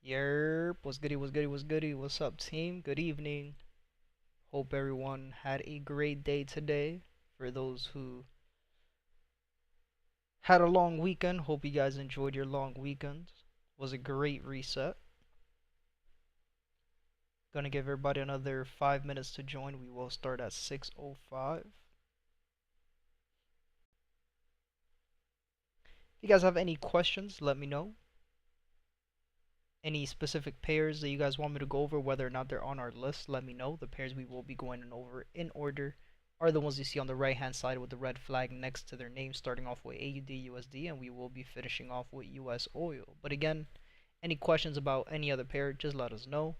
Yerp, what's goody, what's goody, what's goody, what's up, team? Good evening. Hope everyone had a great day today. For those who had a long weekend, hope you guys enjoyed your long weekend. Was a great reset. Gonna give everybody another 5 minutes to join. We will start at 6:05. If you guys have any questions, let me know. Any specific pairs that you guys want me to go over, whether or not they're on our list, let me know. The pairs we will be going over in order are the ones you see on the right hand side with the red flag next to their name, starting off with AUD USD, and we will be finishing off with US oil. But again, any questions about any other pair, just let us know.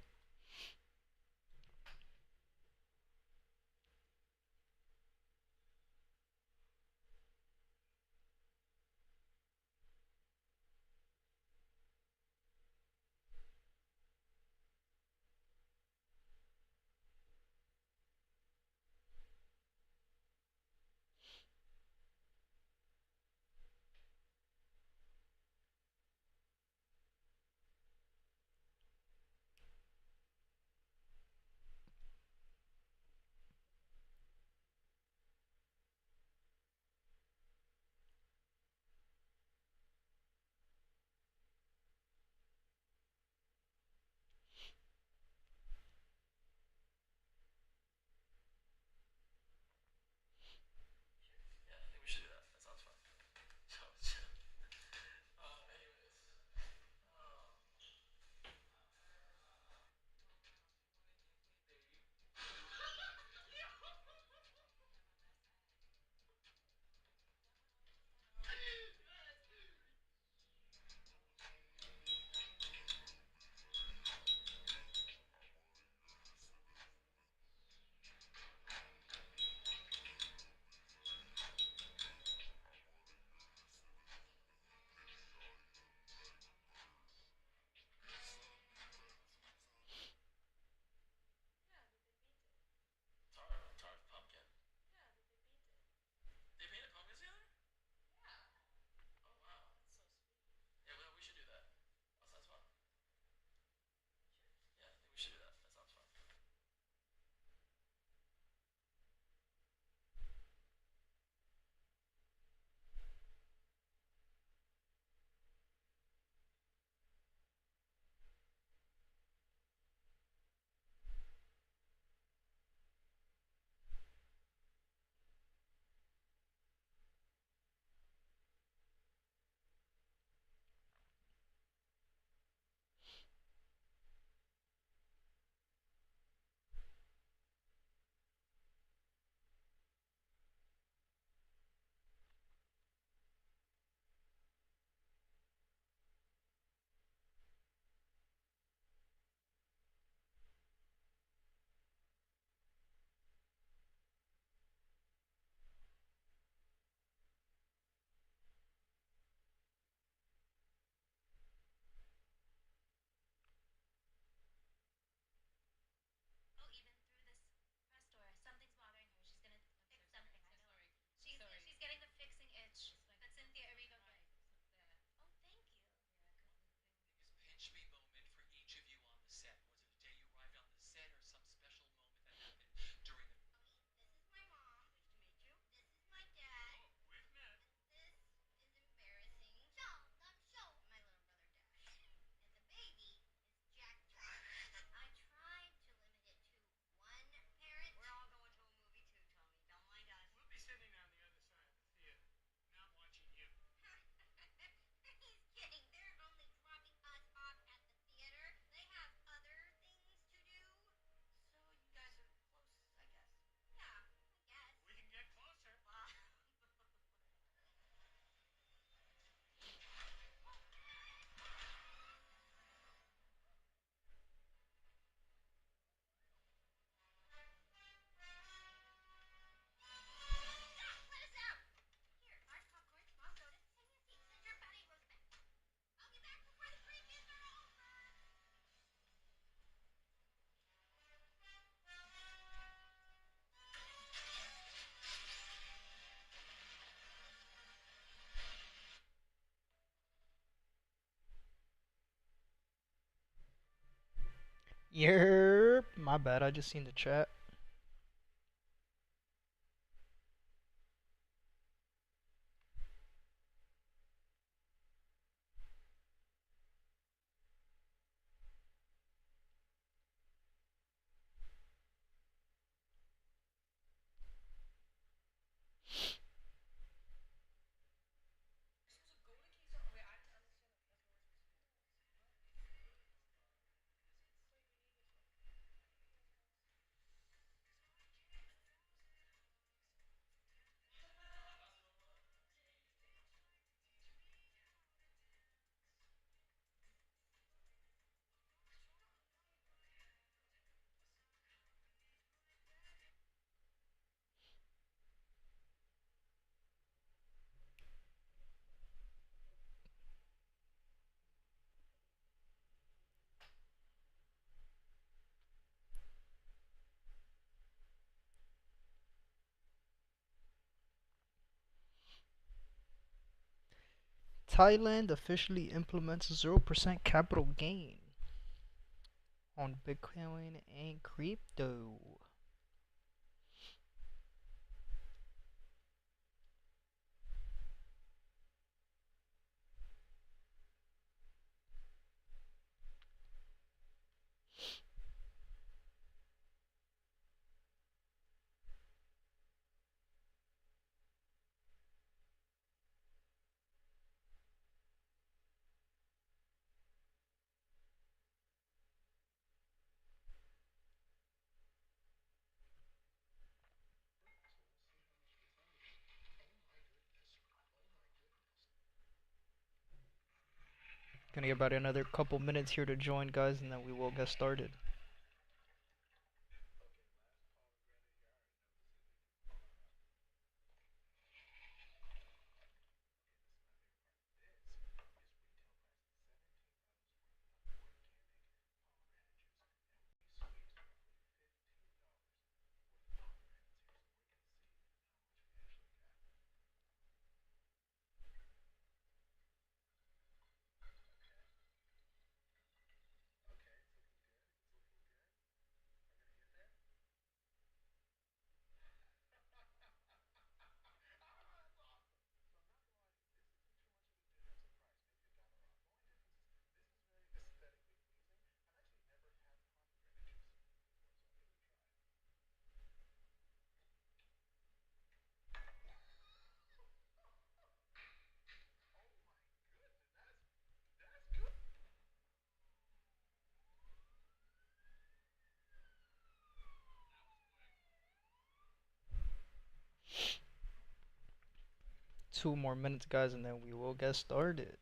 Yerp. My bad. I just seen the chat. Thailand officially implements 0% capital gain on Bitcoin and crypto. Gonna get about another couple minutes here to join, guys, and then we will get started. Two more minutes, guys, and then we will get started.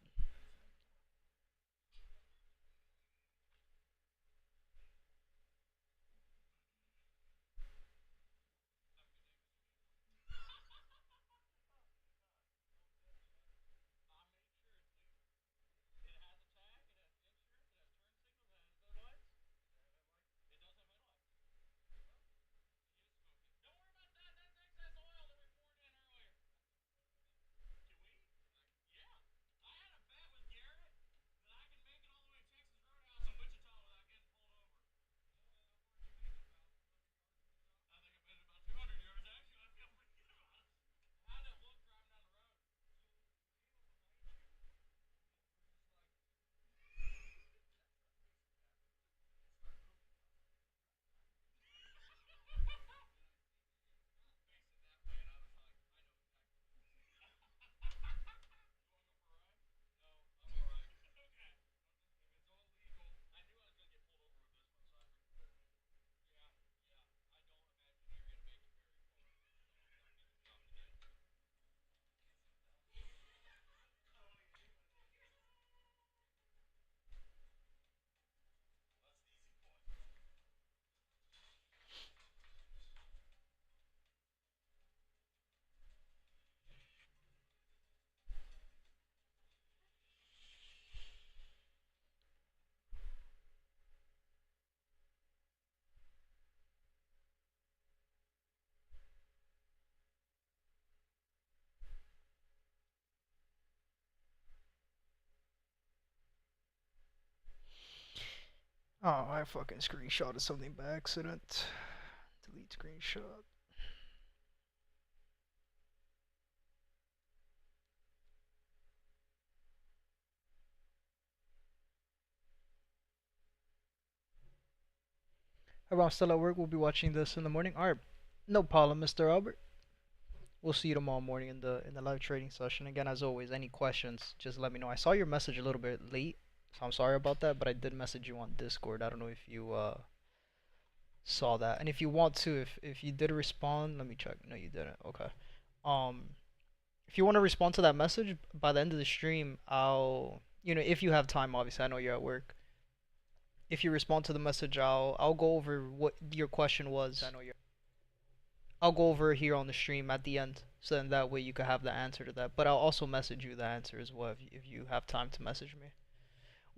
Oh, I fucking screenshotted something by accident. Delete screenshot. Alright, I'm still at work. We'll be watching this in the morning. Alright, no problem, Mr. Albert. We'll see you tomorrow morning in the live trading session. Again, as always, any questions, just let me know. I saw your message a little bit late, so I'm sorry about that, but I did message you on Discord. I don't know if you saw that. And if you want to, if you did respond, let me check. No, you didn't. Okay. Um, if you want to respond to that message by the end of the stream, I'll, if you have time, obviously, I know you're at work. If you respond to the message, I'll go over what your question was. I'll go over here on the stream at the end, so then that way you can have the answer to that. But I'll also message you the answer as well if you have time to message me.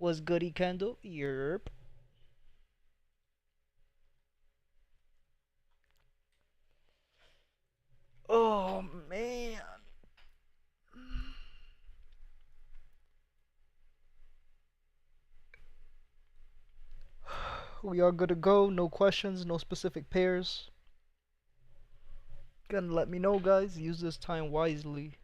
Was goody Kendall? Yerp. Oh man. We are good to go. No questions, no specific pairs. Gonna let me know, guys. Use this time wisely.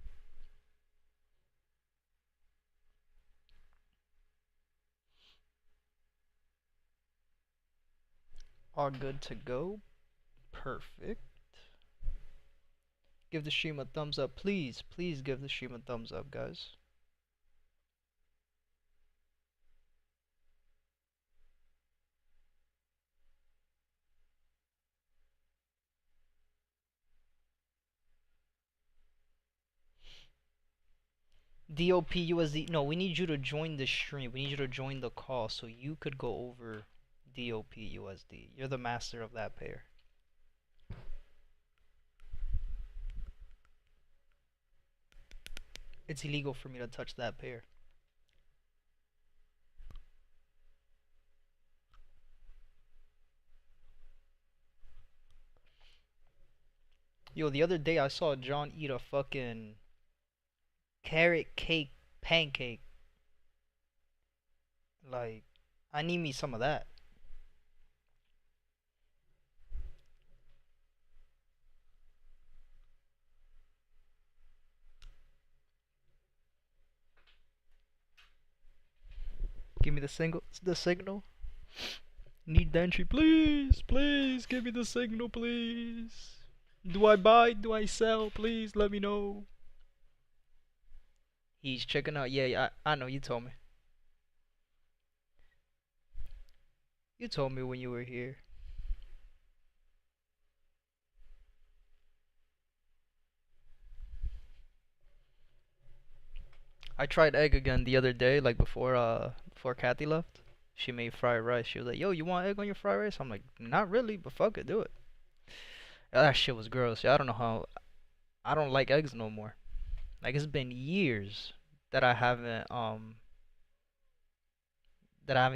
Are good to go. Perfect. Give the stream a thumbs up, please. Please give the stream a thumbs up, guys. DOPUSD. No, we need you to join the stream. We need you to join the call so you could go over DOPUSD. You're the master of that pair. It's illegal for me to touch that pair. Yo, the other day I saw John eat a fucking carrot cake pancake. Like, I need me some of that. Give me the signal. Need the entry, please. Please give me the signal, please. Do I buy? Do I sell? Please let me know. He's checking out. Yeah, I know. You told me. You told me when you were here. I tried egg again the other day, like before Kathy left. She made fried rice. She was like, "Yo, you want egg on your fried rice?" I'm like, "Not really, but fuck it, do it." That shit was gross. Yeah, I don't know how. I don't like eggs no more. Like it's been years that I haven't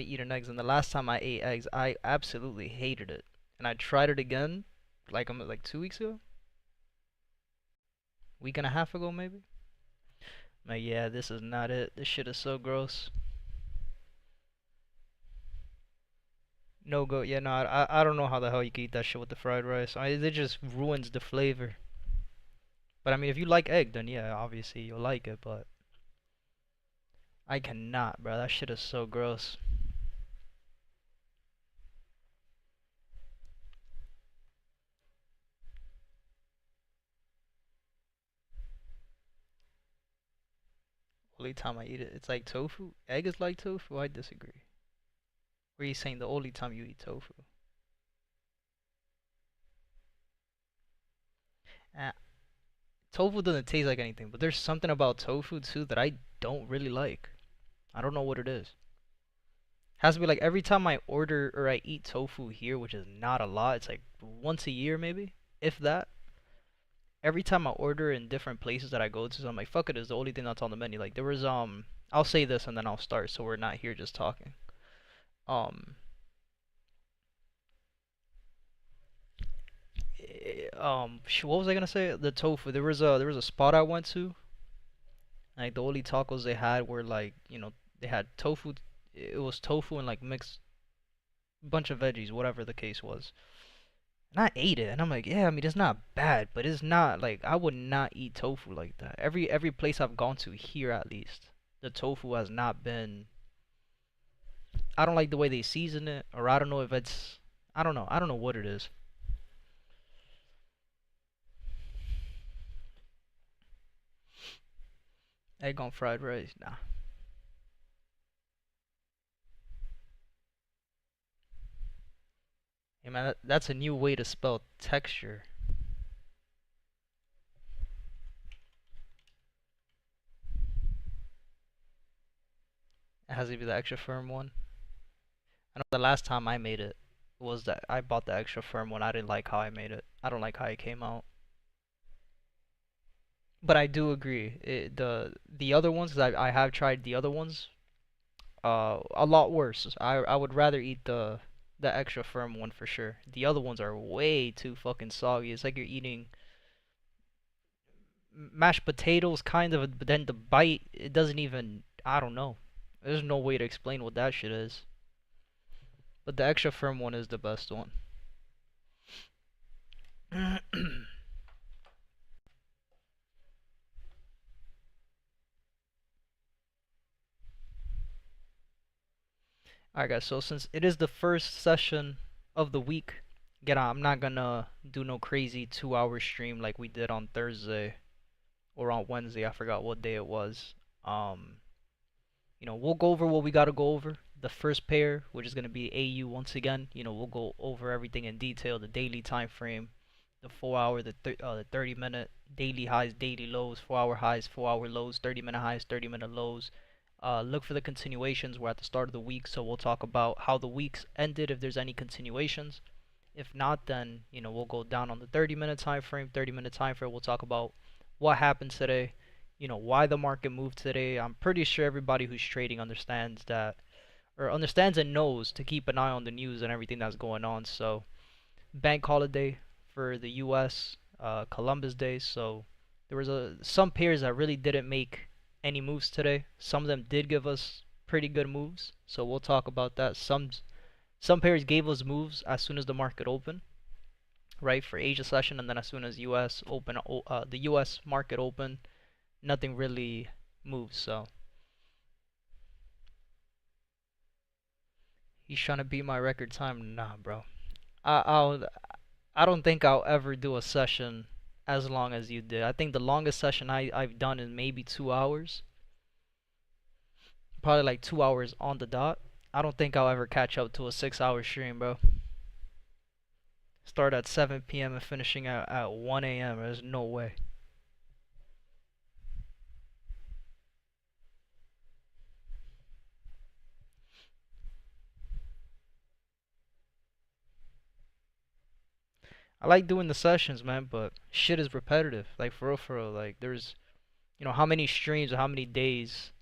eaten eggs, and the last time I ate eggs, I absolutely hated it. And I tried it again, like 2 weeks ago, week and a half ago maybe. Like yeah, this is not it. This shit is so gross. No go. Yeah, no, I don't know how the hell you can eat that shit with the fried rice. It just ruins the flavor. But I mean, if you like egg, then yeah, obviously you'll like it. But I cannot, bro. That shit is so gross. Only time I eat it, it's like tofu. Egg is like tofu. I disagree. Or are you saying the only time you eat tofu? Uh, Tofu doesn't taste like anything, but there's something about tofu too that I don't really like. I don't know what it is. Has to be like every time I order or I eat tofu here, which is not a lot. It's like once a year maybe, if that. Every time I order in different places that I go to, so I'm like, fuck it, it's the only thing that's on the menu. Like there was I'll say this and then I'll start, so we're not here just talking. Um, what was I gonna say? The tofu. There was a spot I went to. Like the only tacos they had were like, they had tofu. It was tofu and like mixed. bunch of veggies, whatever the case was. And I ate it, and I'm like, yeah, I mean, it's not bad, but it's not like I would not eat tofu like that. Every place I've gone to here, at least, the tofu has not been. I don't like the way they season it, or I don't know if it's. I don't know. I don't know what it is. Egg on fried rice, nah. Hey man, that's a new way to spell texture. It has to be the extra firm one. I know the last time I made it was that I bought the extra firm one. I didn't like how I made it. I don't like how it came out. But I do agree. The other ones, 'cause I have tried the other ones, a lot worse. I would rather eat the extra firm one for sure. The other ones are way too fucking soggy. It's like you're eating mashed potatoes kind of, but then the bite, it doesn't even, I don't know. There's no way to explain what that shit is. But the extra firm one is the best one. Alright guys, so since it is the first session of the week, again, I'm not gonna do no crazy 2 hour stream like we did on Thursday or on Wednesday. I forgot what day it was. Um, we'll go over what we gotta go over. The first pair, which is gonna be AU once again. We'll go over everything in detail, the daily time frame, the 4 hour, the 30-minute daily highs, daily lows, 4 hour highs, 4 hour lows, 30-minute highs, 30-minute lows. Look for the continuations. We're at the start of the week, so we'll talk about how the weeks ended if there's any continuations. If not, then we'll go down on the 30-minute time frame. 30-minute time frame. We'll talk about what happened today. Why the market moved today. I'm pretty sure everybody who's trading understands that, or understands and knows to keep an eye on the news and everything that's going on. So, bank holiday for the U.S. Columbus Day. So there was some pairs that really didn't make any moves today. Some of them did give us pretty good moves. So we'll talk about that. Some pairs gave us moves as soon as the market opened, right, for Asia session, and then as soon as the U.S. market opened, nothing really moves. So he's trying to beat my record time. Nah, bro. I'll I don't think I'll ever do a session as long as you did. I think the longest session I've done is maybe 2 hours. Probably like 2 hours on the dot. I don't think I'll ever catch up to a 6 hour stream, bro. Start at 7 p.m. and finishing at 1 a.m. There's no way. I like doing the sessions, man, but shit is repetitive. Like, for real. Like, there's, how many streams or how many days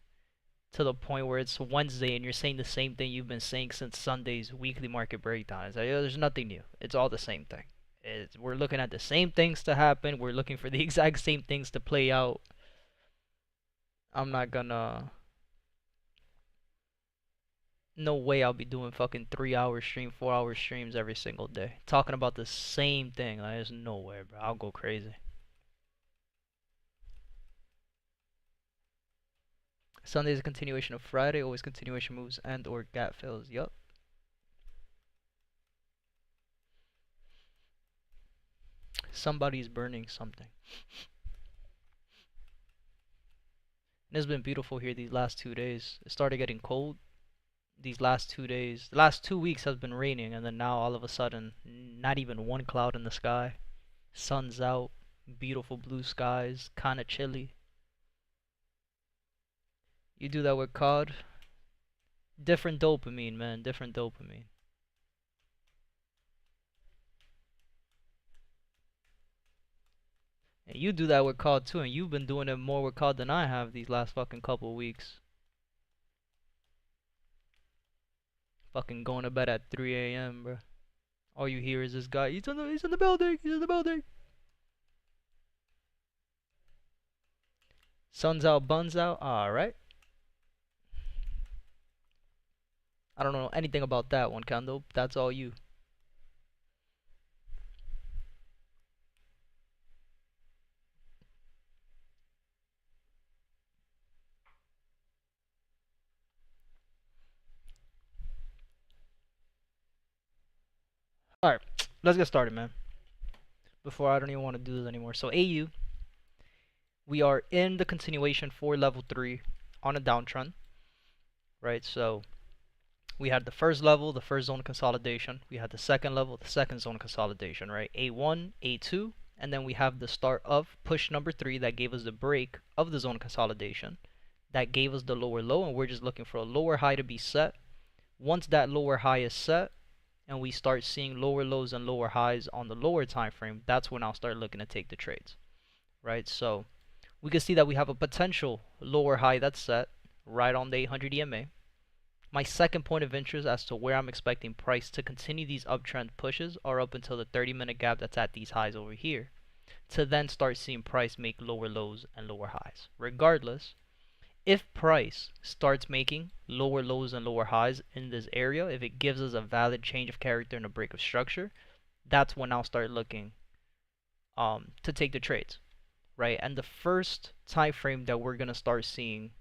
to the point where it's Wednesday and you're saying the same thing you've been saying since Sunday's weekly market breakdown. It's like, there's nothing new. It's all the same thing. We're looking at the same things to happen. We're looking for the exact same things to play out. I'm not gonna. No way I'll be doing fucking 3 hour stream, 4 hour streams every single day. Talking about the same thing. Like, there's no way, bro. I'll go crazy. Sunday is a continuation of Friday. Always continuation moves and or gap fills. Yup. Somebody's burning something. And it's been beautiful here these last 2 days. It started getting cold these last 2 days. The last 2 weeks has been raining, and then now all of a sudden, not even one cloud in the sky. Sun's out, beautiful blue skies, kinda chilly. You do that with COD. Different dopamine, man. Different dopamine. And you do that with COD too, and you've been doing it more with COD than I have these last fucking couple weeks. Fucking going to bed at 3 a.m., bro. All you hear is this guy. He's in the building. He's in the building. Sun's out, buns out. All right. I don't know anything about that one, Kando. That's all you. All right, let's get started, man. Before I don't even want to do this anymore. So AU, we are in the continuation for level 3 on a downtrend, right? So we had the first level, the first zone consolidation. We had the second level, the second zone consolidation, right? A1, A2, and then we have the start of push number 3 that gave us the break of the zone consolidation. That gave us the lower low, and we're just looking for a lower high to be set. Once that lower high is set, and we start seeing lower lows and lower highs on the lower time frame, that's when I'll start looking to take the trades, right? So we can see that we have a potential lower high that's set right on the 800 EMA. My second point of interest as to where I'm expecting price to continue these uptrend pushes are up until the 30-minute gap that's at these highs over here, to then start seeing price make lower lows and lower highs. Regardless, if price starts making lower lows and lower highs in this area, if it gives us a valid change of character and a break of structure, that's when I'll start looking to take the trades, right? And the first time frame that we're gonna start seeing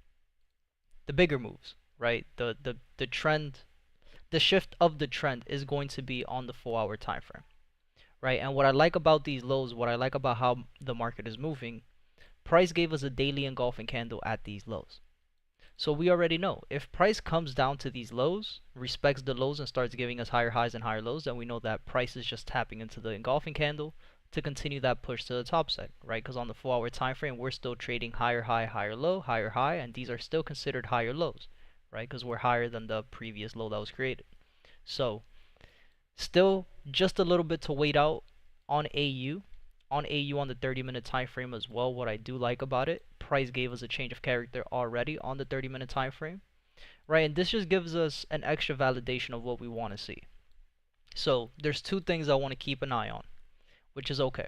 the bigger moves, right? The trend, the shift of the trend is going to be on the 4-hour time frame, right? And what I like about these lows, what I like about how the market is moving, price gave us a daily engulfing candle at these lows. So we already know if price comes down to these lows, respects the lows and starts giving us higher highs and higher lows, then we know that price is just tapping into the engulfing candle to continue that push to the top side, right? Because on the 4-hour time frame, we're still trading higher high, higher low, higher high, and these are still considered higher lows, right? Because we're higher than the previous low that was created. So still just a little bit to wait out on AU. On AU on the 30-minute time frame as well, what I do like about it, price gave us a change of character already on the 30-minute time frame, right? And this just gives us an extra validation of what we want to see. So there's two things I want to keep an eye on, which is okay.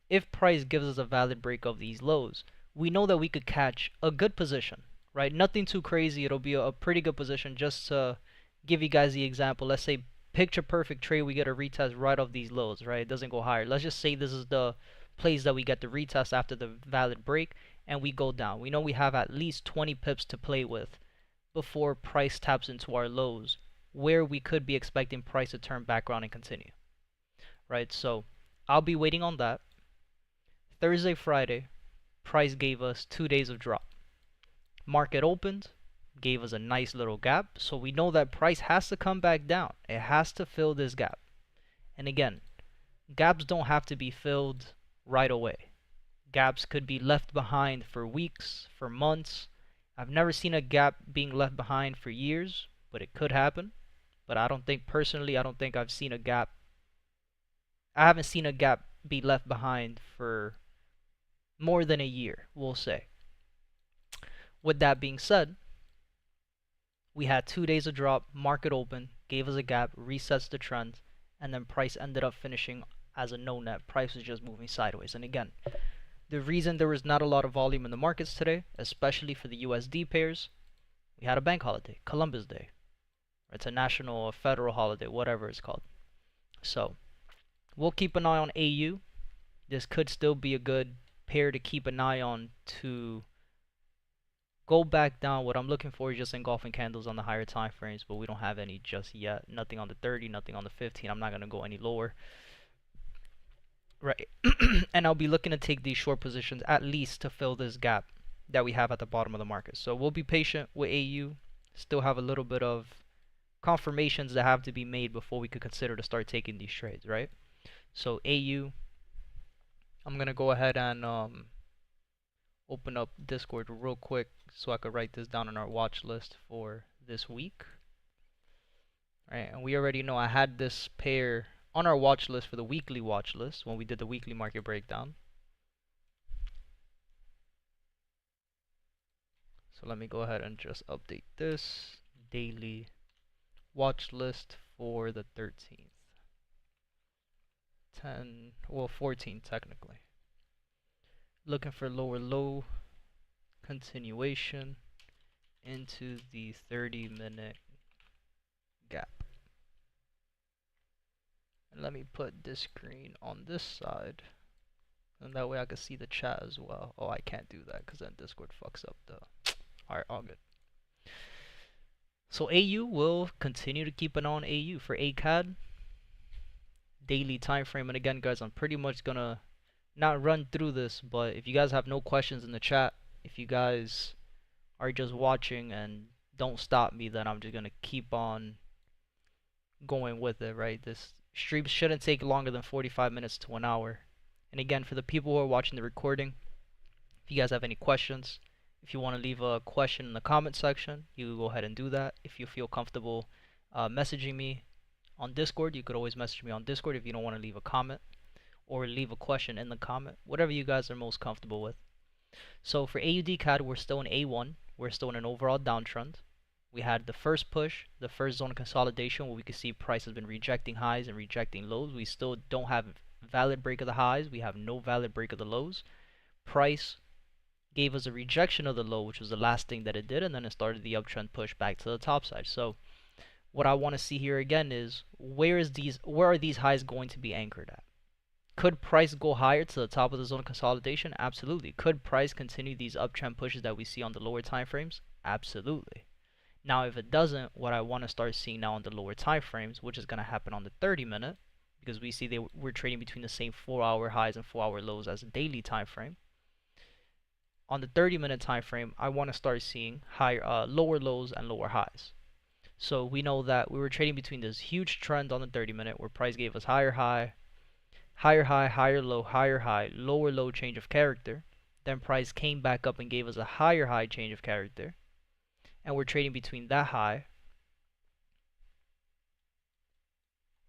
If price gives us a valid break of these lows, we know that we could catch a good position, right? Nothing too crazy. It'll be a pretty good position. Just to give you guys the example, let's say picture perfect trade, we get a retest right off these lows, right? It doesn't go higher. Let's just say this is the place that we get the retest after the valid break and we go down. We know we have at least 20 pips to play with before price taps into our lows, where we could be expecting price to turn back around and continue, right? So I'll be waiting on that. Thursday, Friday, price gave us 2 days of drop. Market opened, gave us a nice little gap, so we know that price has to come back down. It has to fill this gap. And again, gaps don't have to be filled right away. Gaps could be left behind for weeks, for months. I've never seen a gap being left behind for years, but it could happen. But I don't think, personally, I don't think I've seen a gap. I haven't seen a gap be left behind for more than a year, we'll say. With that being said, we had 2 days of drop, market open, gave us a gap, resets the trend, and then price ended up finishing as a no net. Price was just moving sideways. And again, the reason there was not a lot of volume in the markets today, especially for the USD pairs, we had a bank holiday, Columbus Day. It's a national or federal holiday, whatever it's called. So we'll keep an eye on AU. This could still be a good pair to keep an eye on to go back down. What I'm looking for is just engulfing candles on the higher time frames, but we don't have any just yet. Nothing on the 30, nothing on the 15. I'm not going to go any lower. Right. And I'll be looking to take these short positions at least to fill this gap that we have at the bottom of the market. So we'll be patient with AU. Still have a little bit of confirmations that have to be made before we could consider to start taking these trades, right? So AU, I'm going to go ahead and open up Discord real quick so I could write this down on our watch list for this week. All right, and we already know I had this pair on our watch list for the weekly watch list when we did the weekly market breakdown. So let me go ahead and just update this daily watch list for the 13th. 14 technically. Looking for lower low continuation into the 30-minute gap. And let me put this screen on this side, and that way I can see the chat as well. Oh, I can't do that because then Discord fucks up the. Alright, all good. So AU will continue to keep an eye on AU for ACAD daily time frame. And again, guys, I'm pretty much gonna not run through this, but if you guys have no questions in the chat, if you guys are just watching and don't stop me, then I'm just gonna keep on going with it, right? This stream shouldn't take longer than 45 minutes to 1 hour. And again, for the people who are watching the recording, if you guys have any questions, if you want to leave a question in the comment section, you go ahead and do that. If you feel comfortable messaging me on Discord, you could always message me on Discord if you don't want to leave a comment or leave a question in the comment, whatever you guys are most comfortable with. So for AUD CAD, we're still in A1. We're still in an overall downtrend. We had the first push, the first zone of consolidation, where we could see price has been rejecting highs and rejecting lows. We still don't have valid break of the highs. We have no valid break of the lows. Price gave us a rejection of the low, which was the last thing that it did, and then it started the uptrend push back to the top side. So what I want to see here again is where are these highs going to be anchored at? Could price go higher to the top of the zone of consolidation? Absolutely. Could price continue these uptrend pushes that we see on the lower time frames? Absolutely. Now, if it doesn't, what I want to start seeing now on the lower time frames, which is going to happen on the 30-minute, because we see we're trading between the same 4-hour highs and 4-hour lows as a daily time frame. On the 30-minute time frame, I want to start seeing lower lows and lower highs. So we know that we were trading between this huge trend on the 30-minute where price gave us higher high, higher high, higher low, higher high, lower low change of character. Then price came back up and gave us a higher high change of character. And we're trading between that high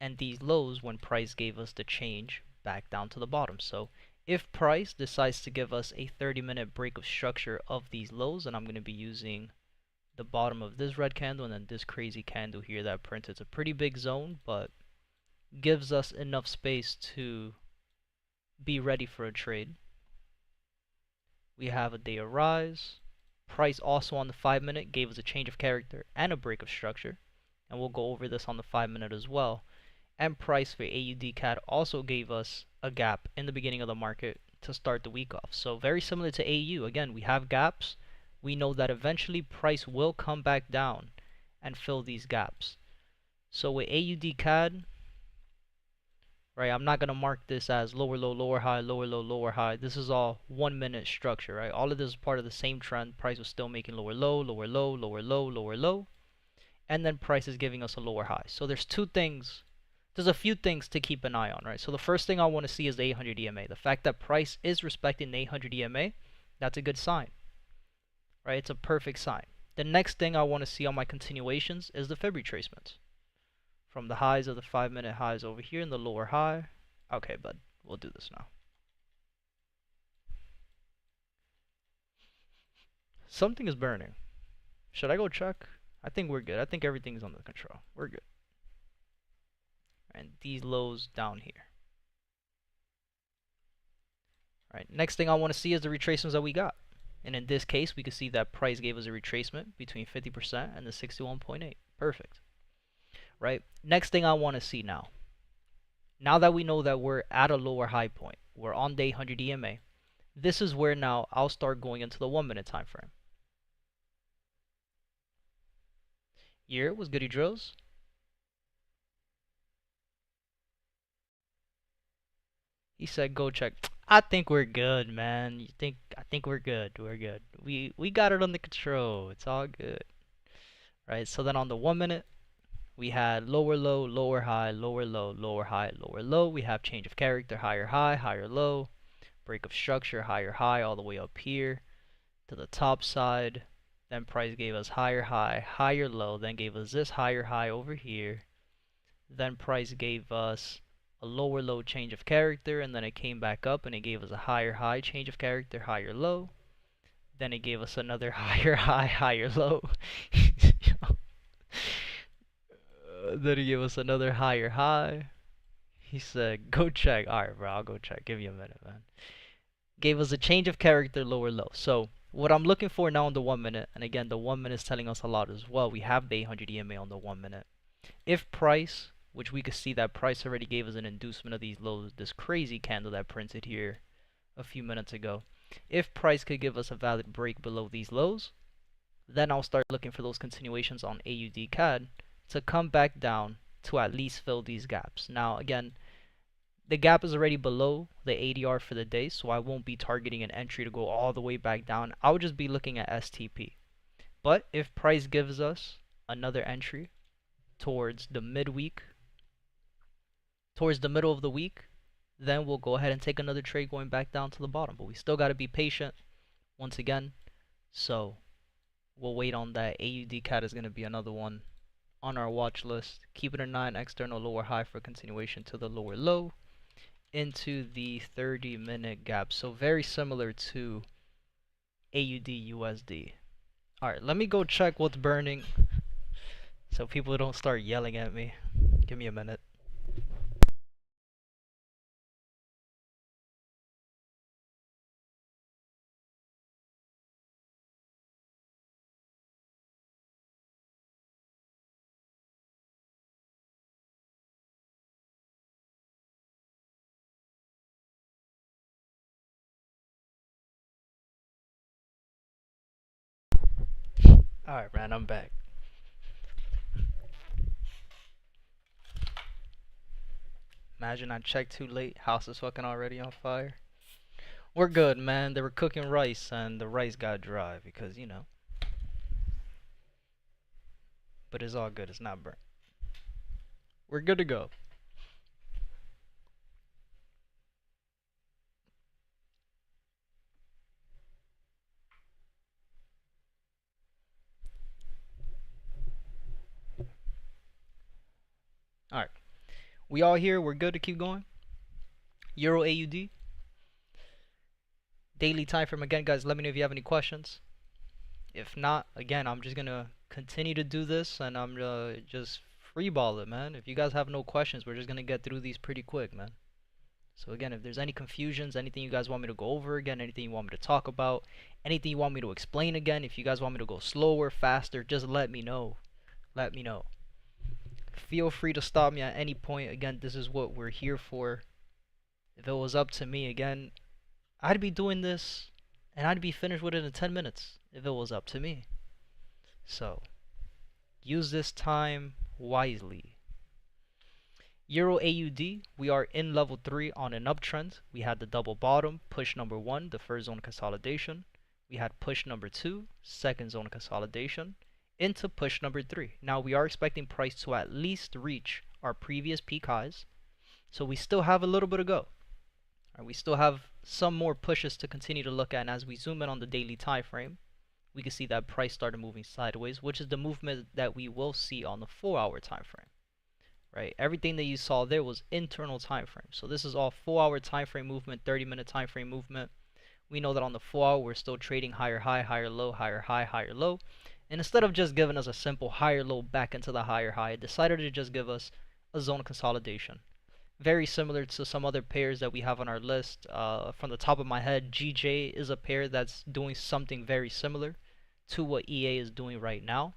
and these lows when price gave us the change back down to the bottom. So if price decides to give us a 30-minute break of structure of these lows, and I'm going to be using the bottom of this red candle and then this crazy candle here that printed. It's a pretty big zone, but gives us enough space to be ready for a trade. We have a day of rise. Price also on the 5-minute gave us a change of character and a break of structure, and we'll go over this on the 5-minute as well. And price for AUD CAD also gave us a gap in the beginning of the market to start the week off. So very similar to AU. Again, we have gaps. We know that eventually price will come back down and fill these gaps. So with AUD CAD, right, I'm not going to mark this as lower low, lower high, lower low, lower high. This is all 1-minute structure, right? All of this is part of the same trend. Price was still making lower low, lower low, lower low, lower low. And then price is giving us a lower high. So there's a few things to keep an eye on, right? So the first thing I want to see is the 800 EMA. The fact that price is respecting the 800 EMA, that's a good sign, right? It's a perfect sign. The next thing I want to see on my continuations is the Fib retracements. From the highs of the 5-minute highs over here in the lower high. Okay, bud, we'll do this now. Something is burning. Should I go check? I think we're good. I think everything's under control. We're good. And these lows down here. All right, next thing I want to see is the retracements that we got. And in this case, we can see that price gave us a retracement between 50% and the 61.8. Perfect. Right? Next thing I want to see now. Now that we know that we're at a lower high point, we're on the 800 EMA. This is where now I'll start going into the 1-minute time frame. Here was Goody Drills. He said, "Go check." I think we're good, man. I think we're good. We're good. We got it under control. It's all good. Right? So then on the 1-minute, we had lower low, lower high, lower low, lower high, lower low. We have change of character, higher high, higher low, break of structure, higher high, all the way up here to the top side. Then price gave us higher high, higher low, then gave us this higher high over here. Then price gave us a lower low change of character, and then it came back up and it gave us a higher high change of character, higher low. Then it gave us another higher high, higher low. Then he gave us another higher high. He said, "Go check." Alright, bro, I'll go check. Give you a minute, man. Gave us a change of character, lower low. So what I'm looking for now on the 1-minute, and again, the 1-minute is telling us a lot as well. We have the 800 EMA on the 1-minute. If price, which we could see that price already gave us an inducement of these lows, this crazy candle that printed here a few minutes ago. If price could give us a valid break below these lows, then I'll start looking for those continuations on AUD CAD to come back down to at least fill these gaps. Now, again, the gap is already below the ADR for the day, so I won't be targeting an entry to go all the way back down. I would just be looking at STP. But if price gives us another entry towards the midweek, towards the middle of the week, then we'll go ahead and take another trade going back down to the bottom. But we still got to be patient once again. So we'll wait on that. AUD CAD is going to be another one on our watch list. Keeping an eye on external lower high for continuation to the lower low into the 30-minute gap. So very similar to AUD USD. Alright, let me go check what's burning so people don't start yelling at me. Give me a minute. Alright, man, I'm back. Imagine I checked too late. House is fucking already on fire. We're good, man. They were cooking rice and the rice got dry because, you know. But it's all good. It's not burnt. We're good to go. Alright. We all here. We're good to keep going. Euro AUD. Daily time frame again, guys. Let me know if you have any questions. If not, again, I'm just gonna continue to do this and I'm gonna just freeball it, man. If you guys have no questions, we're just gonna get through these pretty quick, man. So again, if there's any confusions, anything you guys want me to go over again, anything you want me to talk about, anything you want me to explain again, if you guys want me to go slower, faster, just let me know. Let me know. Feel free to stop me at any point. Again, this is what we're here for. If it was up to me, again, I'd be doing this and I'd be finished with it in 10 minutes if it was up to me. So, use this time wisely. Euro AUD, we are in level 3 on an uptrend. We had the double bottom, push number 1, the first zone consolidation. We had push number 2, second zone consolidation, into push number 3. Now we are expecting price to at least reach our previous peak highs. So we still have a little bit to go. We still have some more pushes to continue to look at, and as we zoom in on the daily time frame, we can see that price started moving sideways, which is the movement that we will see on the 4-hour time frame. Right? Everything that you saw there was internal time frame. So this is all 4-hour time frame movement, 30-minute time frame movement. We know that on the 4-hour we're still trading higher high, higher low, higher high, higher low. And instead of just giving us a simple higher low back into the higher high, it decided to just give us a zone consolidation. Very similar to some other pairs that we have on our list. From the top of my head, GJ is a pair that's doing something very similar to what EA is doing right now.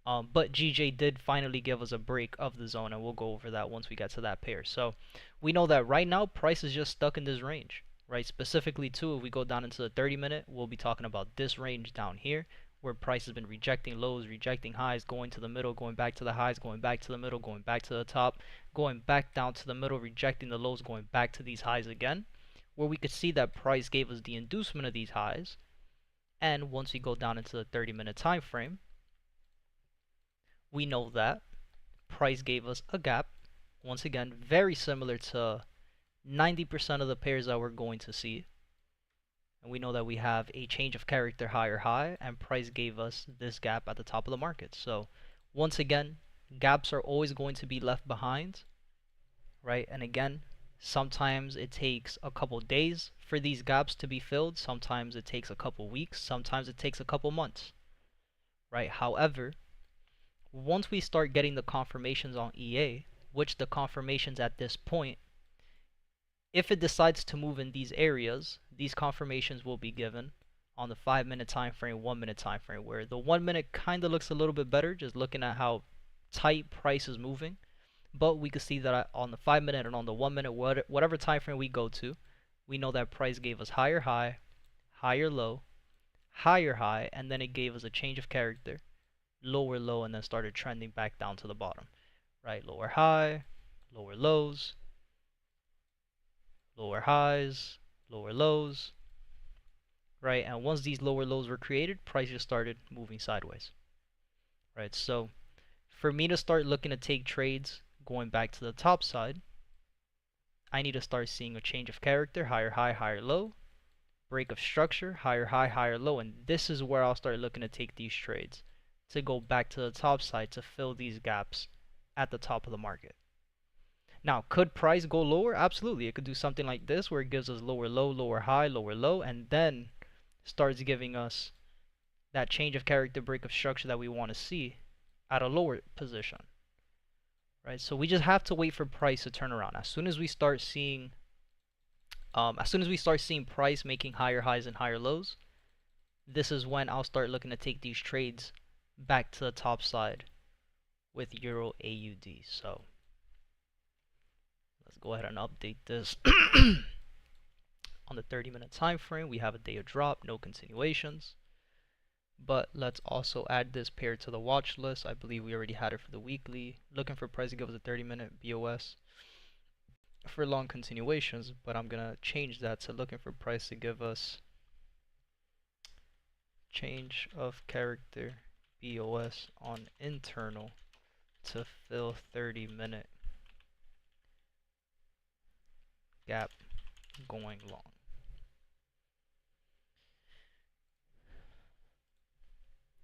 But GJ did finally give us a break of the zone, and we'll go over that once we get to that pair. So we know that right now price is just stuck in this range, right? Specifically too, if we go down into the 30-minute, we'll be talking about this range down here, where price has been rejecting lows, rejecting highs, going to the middle, going back to the highs, going back to the middle, going back to the top, going back down to the middle, rejecting the lows, going back to these highs again, where we could see that price gave us the inducement of these highs. And once we go down into the 30-minute time frame, we know that price gave us a gap, once again, very similar to 90% of the pairs that we're going to see. And we know that we have a change of character higher high, and price gave us this gap at the top of the market. So once again, gaps are always going to be left behind, right? And again, sometimes it takes a couple days for these gaps to be filled. Sometimes it takes a couple weeks. Sometimes it takes a couple months, right? However, once we start getting the confirmations on EA, which the confirmations at this point, if it decides to move in these areas, these confirmations will be given on the 5-minute time frame, 1-minute time frame, where the 1 minute kind of looks a little bit better, just looking at how tight price is moving. But we can see that on the 5 minute and on the 1 minute, whatever time frame we go to, we know that price gave us higher high, higher low, higher high, and then it gave us a change of character, lower low, and then started trending back down to the bottom, right? Lower high, lower lows, lower highs, lower lows, right? And once these lower lows were created, price just started moving sideways, right? So for me to start looking to take trades going back to the top side, I need to start seeing a change of character, higher high, higher low, break of structure, higher high, higher low, and this is where I'll start looking to take these trades to go back to the top side to fill these gaps at the top of the market. Now, could price go lower? Absolutely. It could do something like this where it gives us lower low, lower high, lower low, and then starts giving us that change of character, break of structure that we want to see at a lower position. Right? So we just have to wait for price to turn around. As soon as we start seeing price making higher highs and higher lows, this is when I'll start looking to take these trades back to the top side with Euro AUD. So let's go ahead and update this. On the 30-minute time frame, we have a day of drop, no continuations. But let's also add this pair to the watch list. I believe we already had it for the weekly. Looking for price to give us a 30-minute BOS for long continuations, but I'm gonna change that to looking for price to give us change of character BOS on internal to fill 30-minute gap going long.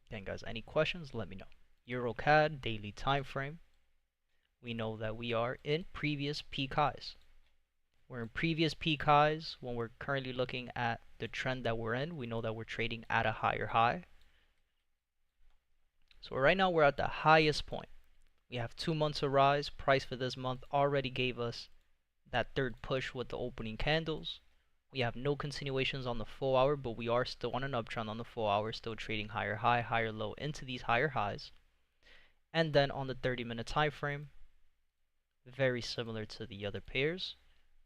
Again, guys, any questions, let me know. EuroCAD daily time frame. We know that we are in previous peak highs. We're in previous peak highs when we're currently looking at the trend that we're in. We know that we're trading at a higher high. So right now we're at the highest point. We have 2 months of rise. Price for this month already gave us that third push with the opening candles. We have no continuations on the full hour, but we are still on an uptrend on the full hour, still trading higher high, higher low into these higher highs. And then on the 30-minute time frame, very similar to the other pairs.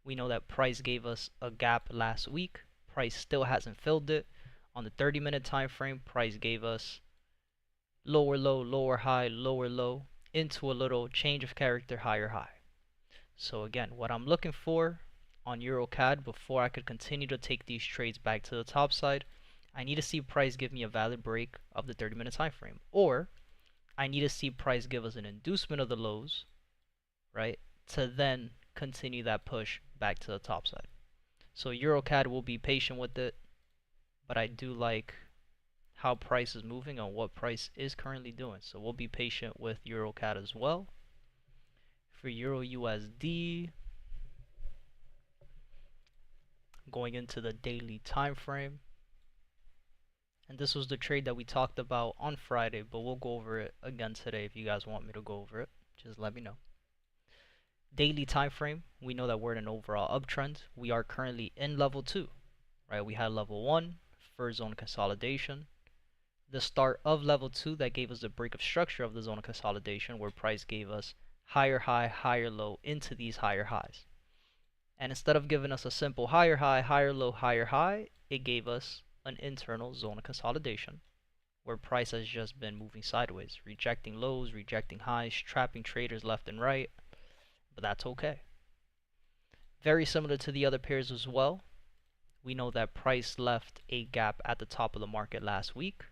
We know that price gave us a gap last week. Price still hasn't filled it. On the 30-minute time frame, price gave us lower low, lower high, lower low into a little change of character, higher high. So again, what I'm looking for on EuroCAD before I could continue to take these trades back to the top side, I need to see price give me a valid break of the 30-minute time frame, or I need to see price give us an inducement of the lows, right, to then continue that push back to the top side. So EuroCAD will be patient with it, but I do like how price is moving and what price is currently doing. So we'll be patient with EuroCAD as well. For EURUSD, going into the daily time frame, and this was the trade that we talked about on Friday, but we'll go over it again today. If you guys want me to go over it, just let me know. Daily time frame, we know that we're in an overall uptrend. We are currently in level 2, right? We had level 1, first zone consolidation. The start of level 2 that gave us the break of structure of the zone of consolidation, where price gave us higher high, higher low into these higher highs. And instead of giving us a simple higher high, higher low, higher high, it gave us an internal zone of consolidation where price has just been moving sideways, rejecting lows, rejecting highs, trapping traders left and right, but that's okay. Very similar to the other pairs as well. We know that price left a gap at the top of the market last week,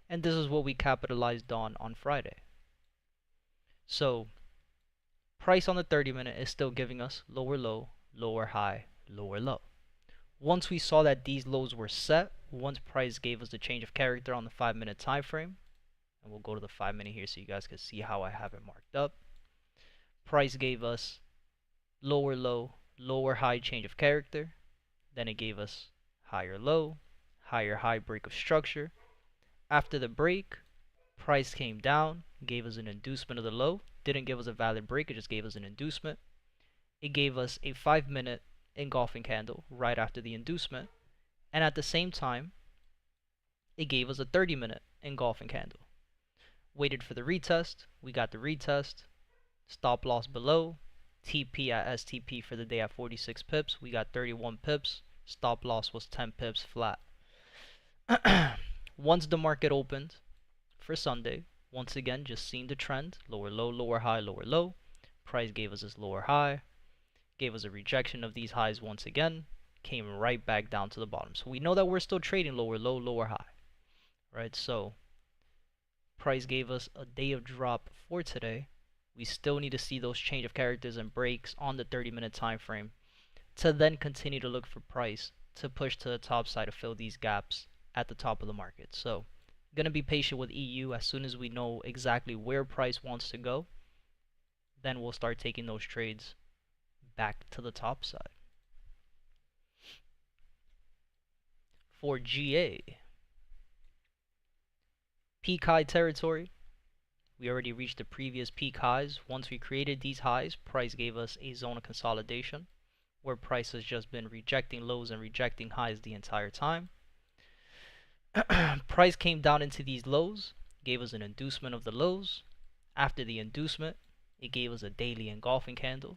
and this is what we capitalized on Friday. So price on the 30-minute is still giving us lower low, lower high, lower low. Once we saw that these lows were set, once price gave us the change of character on the 5-minute time frame, and we'll go to the 5-minute here so you guys can see how I have it marked up. Price gave us lower low, lower high change of character. Then it gave us higher low, higher high break of structure. After the break, price came down, gave us an inducement of the low. Didn't give us a valid break, it just gave us an inducement. It gave us a 5-minute engulfing candle right after the inducement. And at the same time, it gave us a 30-minute engulfing candle. Waited for the retest. We got the retest. Stop loss below. TP at STP for the day at 46 pips. We got 31 pips. Stop loss was 10 pips flat. Once the market opened for Sunday, once again, just seeing the trend. Lower low, lower high, lower low. Price gave us this lower high. Gave us a rejection of these highs once again. Came right back down to the bottom. So we know that we're still trading lower low, lower high. Right? So price gave us a day of drop for today. We still need to see those change of characters and breaks on the 30-minute time frame to then continue to look for price to push to the top side to fill these gaps at the top of the market. So going to be patient with EU. As soon as we know exactly where price wants to go, then we'll start taking those trades back to the top side. For GA, peak high territory. We already reached the previous peak highs. Once we created these highs, price gave us a zone of consolidation where price has just been rejecting lows and rejecting highs the entire time. Price came down into these lows, gave us an inducement of the lows. After the inducement, it gave us a daily engulfing candle.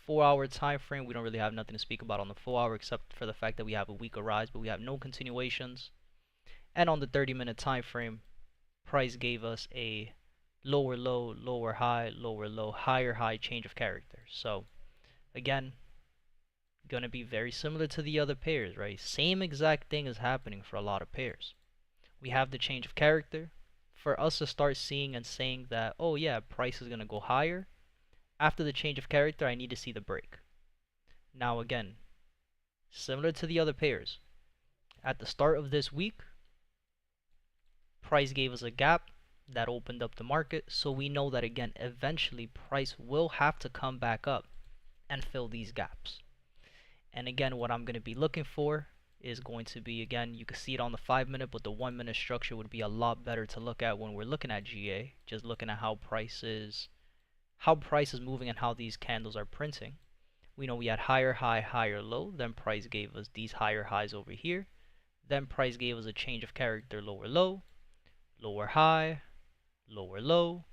4-hour time frame, we don't really have nothing to speak about on the 4-hour except for the fact that we have a weaker rise, but we have no continuations. And on the 30-minute time frame, price gave us a lower low, lower high, lower low, higher high change of character. So again, going to be very similar to the other pairs, right? Same exact thing is happening for a lot of pairs. We have the change of character. For us to start seeing and saying that, oh yeah, price is going to go higher, after the change of character, I need to see the break. Now again, similar to the other pairs, at the start of this week, price gave us a gap that opened up the market, so we know that again, eventually price will have to come back up and fill these gaps. And again, what I'm going to be looking for is going to be, again, you can see it on the 5-minute, but the 1-minute structure would be a lot better to look at when we're looking at GA, just looking at how price is moving and how these candles are printing. We know we had higher high, higher low, then price gave us these higher highs over here, then price gave us a change of character, lower low, lower high, lower low,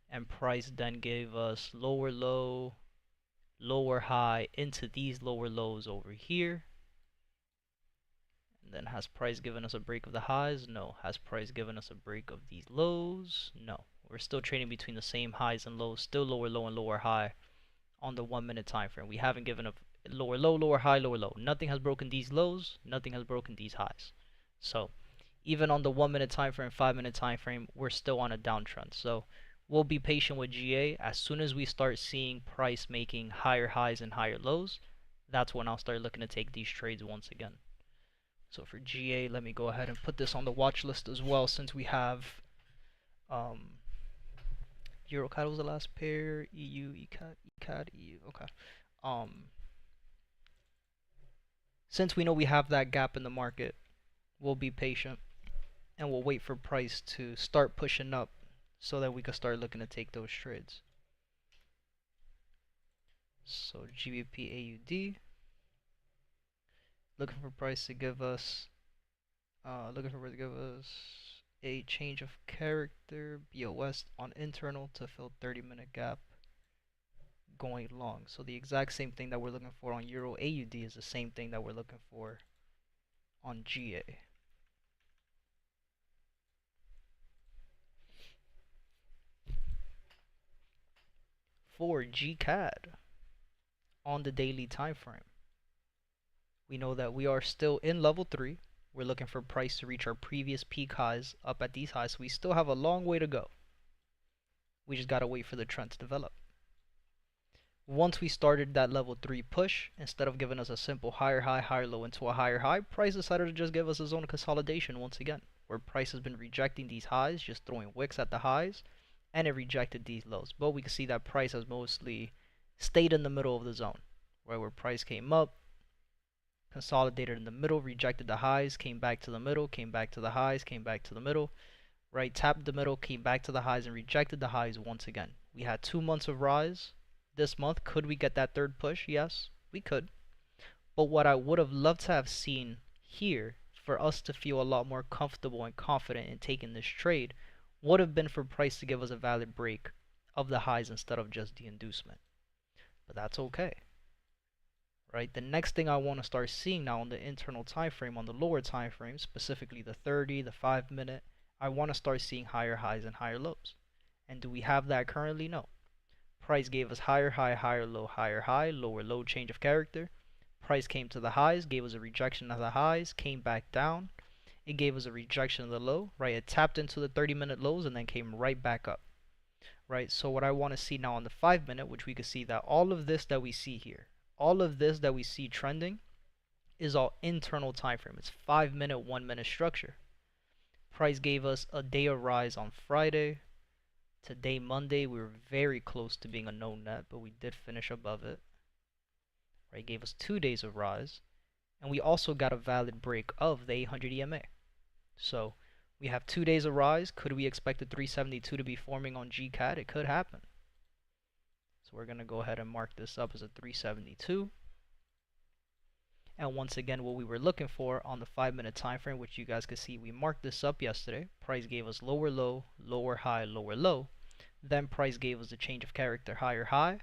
and price then gave us lower low, lower high into these lower lows over here. And then has price given us a break of the highs? No. Has price given us a break of these lows? No. We're still trading between the same highs and lows, still lower low and lower high on the 1-minute time frame. We haven't given up lower low, lower high, lower low. Nothing has broken these lows, nothing has broken these highs. So even on the 1-minute time frame, 5-minute time frame, we're still on a downtrend. So we'll be patient with GA. As soon as we start seeing price making higher highs and higher lows, that's when I'll start looking to take these trades once again. So for GA, let me go ahead and put this on the watch list as well, since we have EURUSD was the last pair, EU, ECAD, EU. Okay. Since we know we have that gap in the market, we'll be patient and we'll wait for price to start pushing up so that we can start looking to take those trades. So GBPAUD, looking for price to give us a change of character, BOS on internal to fill 30-minute gap going long. So the exact same thing that we're looking for on Euro AUD is the same thing that we're looking for on GA. For GCAD on the daily time frame, we know that we are still in level 3. We're looking for price to reach our previous peak highs up at these highs, so we still have a long way to go. We just gotta wait for the trend to develop. Once we started that level 3 push, instead of giving us a simple higher high, higher low into a higher high, price decided to just give us a zone of consolidation once again, where price has been rejecting these highs, just throwing wicks at the highs, and it rejected these lows. But we can see that price has mostly stayed in the middle of the zone, right, where price came up, consolidated in the middle, rejected the highs, came back to the middle, came back to the highs, came back to the middle, right, tapped the middle, came back to the highs, and rejected the highs once again. We had 2 months of rise. This month, could we get that third push? Yes, we could. But what I would have loved to have seen here for us to feel a lot more comfortable and confident in taking this trade would have been for price to give us a valid break of the highs instead of just the inducement. But that's okay, right? The next thing I want to start seeing now on the internal time frame, on the lower time frame, specifically the 30, the 5-minute, I want to start seeing higher highs and higher lows. And do we have that currently? No. Price gave us higher high, higher low, higher high, lower low, change of character. Price came to the highs, gave us a rejection of the highs, came back down. It gave us a rejection of the low, right? It tapped into the 30-minute lows and then came right back up, right? So what I want to see now on the 5-minute, which we can see that all of this that we see here, all of this that we see trending is all internal time frame. It's 5-minute, 1-minute structure. Price gave us a day of rise on Friday. Today, Monday, we were very close to being a no net, but we did finish above it. Right, gave us 2 days of rise, and we also got a valid break of the 800 EMA. So we have 2 days of rise. Could we expect the 372 to be forming on GCAD? It could happen. So we're going to go ahead and mark this up as a 372. And once again, what we were looking for on the 5-minute time frame, which you guys could see, we marked this up yesterday. Price gave us lower low, lower high, lower low. Then price gave us a change of character, higher high.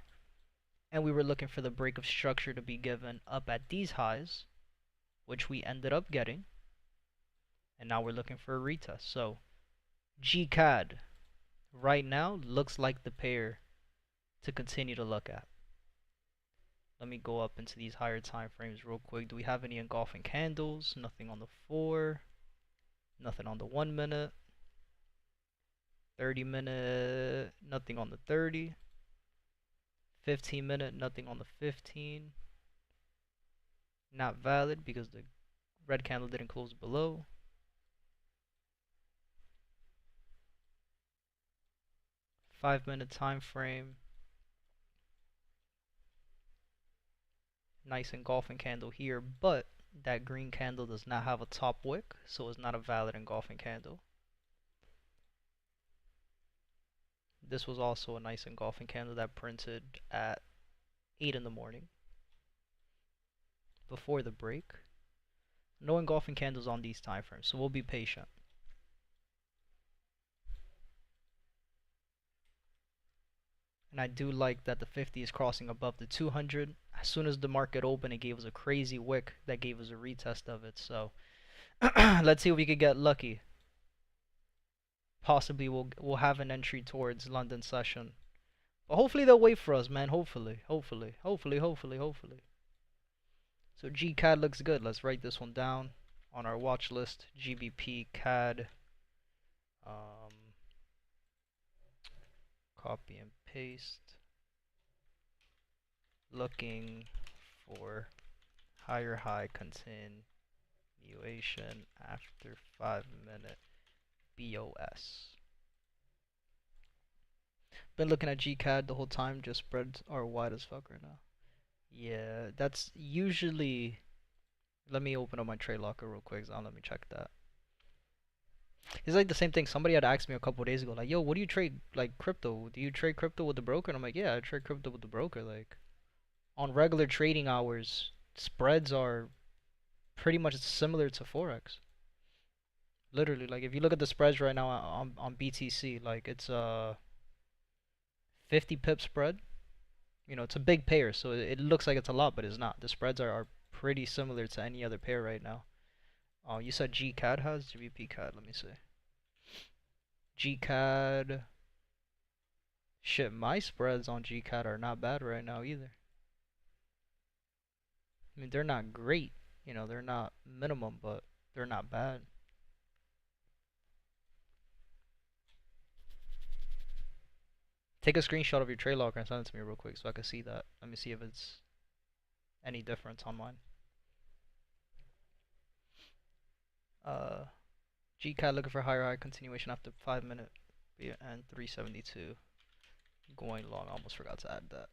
And we were looking for the break of structure to be given up at these highs, which we ended up getting. And now we're looking for a retest. So GCAD right now looks like the pair to continue to look at. Let me go up into these higher time frames real quick. Do we have any engulfing candles? Nothing on the 4. Nothing on the 1-minute. 30-minute, nothing on the 30. 15-minute, nothing on the 15. Not valid because the red candle didn't close below. Five-minute time frame. Nice engulfing candle here, but that green candle does not have a top wick, so it's not a valid engulfing candle. This was also a nice engulfing candle that printed at 8 in the morning before the break. No engulfing candles on these time frames, so we'll be patient. And I do like that the 50 is crossing above the 200. As soon as the market opened, it gave us a crazy wick that gave us a retest of it. So let's see if we could get lucky. Possibly we'll have an entry towards London session. But hopefully they'll wait for us, man. Hopefully. So GCAD looks good. Let's write this one down on our watch list. GBP CAD. Copy and paste. Looking for higher high continuation after 5-minute BOS. Been looking at GCAD the whole time. Just spreads are wide as fuck right now. Yeah, that's usually. Let me open up my trade locker real quick. So let me check that. It's like the same thing. Somebody had asked me a couple days ago, like, "Yo, what do you trade like crypto? Do you trade crypto with the broker?" And I'm like, "Yeah, I trade crypto with the broker." Like, on regular trading hours, spreads are pretty much similar to forex. Literally, like if you look at the spreads right now on BTC, like it's a 50 pip spread. You know, it's a big pair, so it looks like it's a lot, but it's not. The spreads are pretty similar to any other pair right now. Oh, you said GCAD has GBP CAD. Let me see. GCAD. Shit, my spreads on GCAD are not bad right now either. I mean, they're not great. You know, they're not minimum, but they're not bad. Take a screenshot of your trade logger and send it to me real quick so I can see that. Let me see if it's any difference on mine. GCAD looking for higher high continuation after 5-minute and 372 going long. I almost forgot to add that.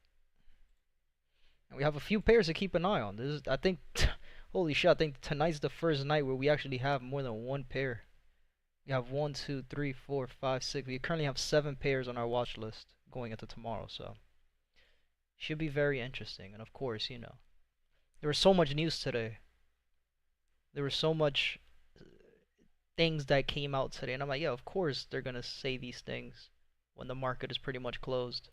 And we have a few pairs to keep an eye on. This is, I think, holy shit, I think tonight's the first night where we actually have more than one pair. We have 1, 2, 3, 4, 5, 6. We currently have 7 pairs on our watch list going into tomorrow, so should be very interesting. And of course, you know, there was so much news today. There was so much things that came out today, and I'm like, yeah, of course they're gonna say these things when the market is pretty much closed.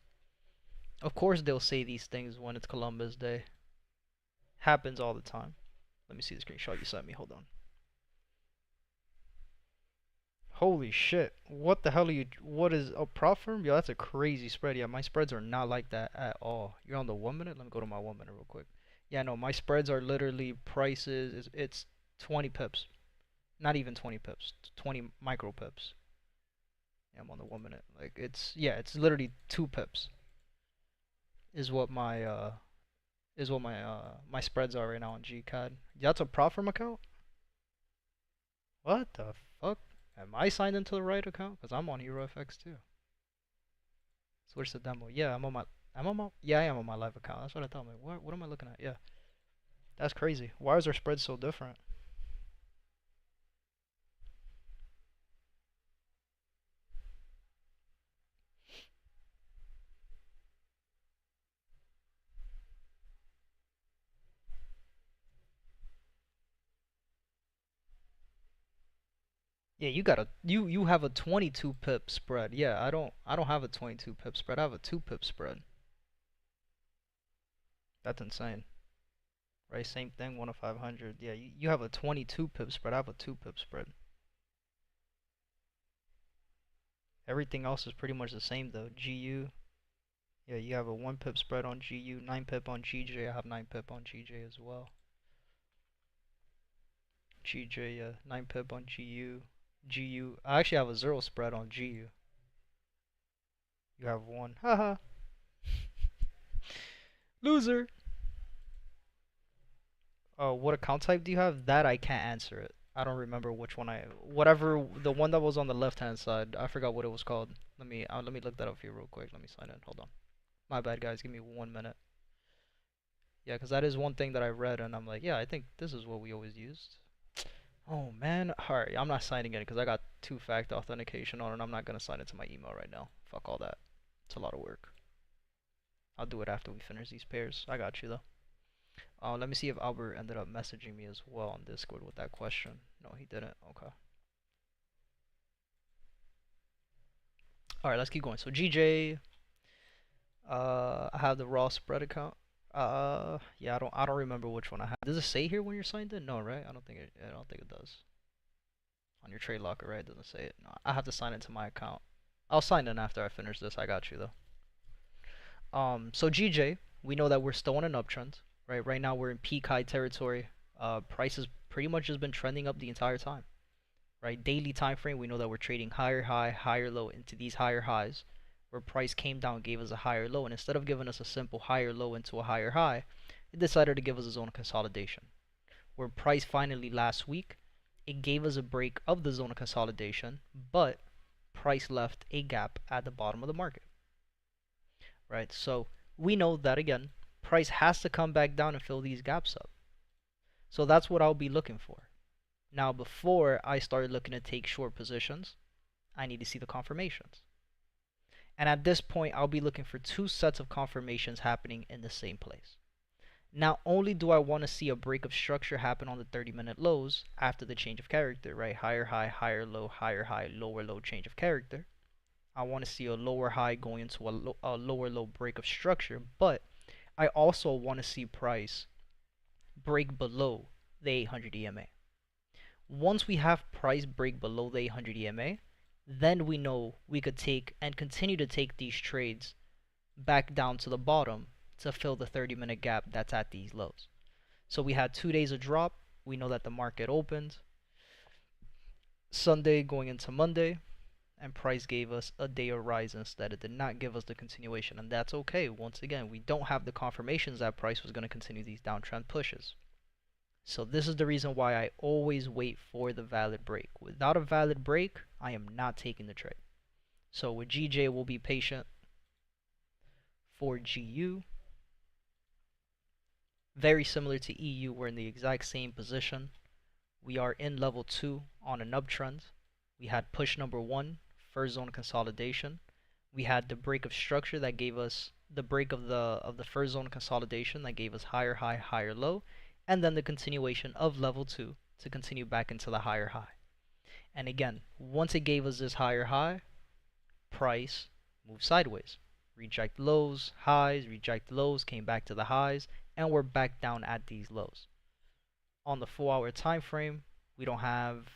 Of course they'll say these things when it's Columbus Day. Happens all the time. Let me see the screenshot you sent me. Hold on. Holy shit. What the hell are you? What is a prop firm? Yo, that's a crazy spread. Yeah, my spreads are not like that at all. You're on the 1 minute? Let me go to my 1 minute real quick. Yeah, no, my spreads are literally prices. It's 20 pips. Not even 20 pips. 20 micro pips. Yeah, I'm on the 1 minute. Like, it's literally 2 pips is what my spreads are right now on GCAD. That's a prop firm account? What the fuck? Am I signed into the right account? Because I'm on EuroFX too. Switch to demo. Yeah, yeah, I am on my live account. That's what I thought. I'm like, what am I looking at? Yeah. That's crazy. Why is our spread so different? Yeah, you have a 22 pip spread. Yeah, I don't have a 22 pip spread. I have a 2 pip spread. That's insane. Right? Same thing, 1 of 500. Yeah, you have a 22 pip spread. I have a 2 pip spread. Everything else is pretty much the same though. GU, yeah, you have a 1 pip spread on GU, 9 pip on GJ. I have 9 pip on GJ as well. GJ, yeah, 9 pip on GU. GU, I actually have a 0 spread on GU. You have 1. Haha. Loser. Oh, what account type do you have? That I can't answer it. I don't remember which one whatever, the one that was on the left hand side. I forgot what it was called. Let me look that up for you real quick. Let me sign in. Hold on. My bad, guys. Give me 1 minute. Yeah, because that is one thing that I read, and I'm like, yeah, I think this is what we always used. Oh man, alright, I'm not signing in because I got two-factor authentication on, and I'm not gonna sign into my email right now. Fuck all that. It's a lot of work. I'll do it after we finish these pairs. I got you though. Let me see if Albert ended up messaging me as well on Discord with that question. No, he didn't. Okay. All right, let's keep going. So GJ, I have the raw spread account. Yeah, I don't remember which one I have. Does it say here when you're signed in? No, right? I don't think it does. On your trade locker, right? It doesn't say it. No, I have to sign into my account. I'll sign in after I finish this. I got you though. So GJ, we know that we're still on an uptrend, right? Right now we're in peak high territory. Prices pretty much has been trending up the entire time, right? Daily time frame, we know that we're trading higher high, higher low into these higher highs, where price came down, gave us a higher low, and instead of giving us a simple higher low into a higher high, it decided to give us a zone of consolidation. Where price finally last week, it gave us a break of the zone of consolidation, but price left a gap at the bottom of the market, right? So we know that again, price has to come back down and fill these gaps up. So that's what I'll be looking for. Now, before I start looking to take short positions, I need to see the confirmations. And at this point, I'll be looking for 2 sets of confirmations happening in the same place. Not only do I want to see a break of structure happen on the 30-minute lows after the change of character, right? Higher high, higher low, higher high, lower low change of character. I want to see a lower high going into a lower low break of structure, but I also want to see price break below the 800 EMA. Once we have price break below the 800 EMA, then we know we could take and continue to take these trades back down to the bottom to fill the 30-minute gap that's at these lows. So we had 2 days of drop. We know that the market opened Sunday going into Monday, and price gave us a day of rise instead. It did not give us the continuation, and that's okay. Once again, we don't have the confirmations that price was going to continue these downtrend pushes. So this is the reason why I always wait for the valid break. Without a valid break, I am not taking the trade. So with GJ, we'll be patient. For GU, very similar to EU, we're in the exact same position. We are in level 2 on an uptrend. We had push number 1, first zone consolidation. We had the break of structure that gave us the break of the first zone consolidation that gave us higher high, higher low, and then the continuation of level 2 to continue back into the higher high. And again, once it gave us this higher high, price moved sideways. Reject lows, highs, reject lows, came back to the highs, and we're back down at these lows. On the 4-hour time frame, we don't have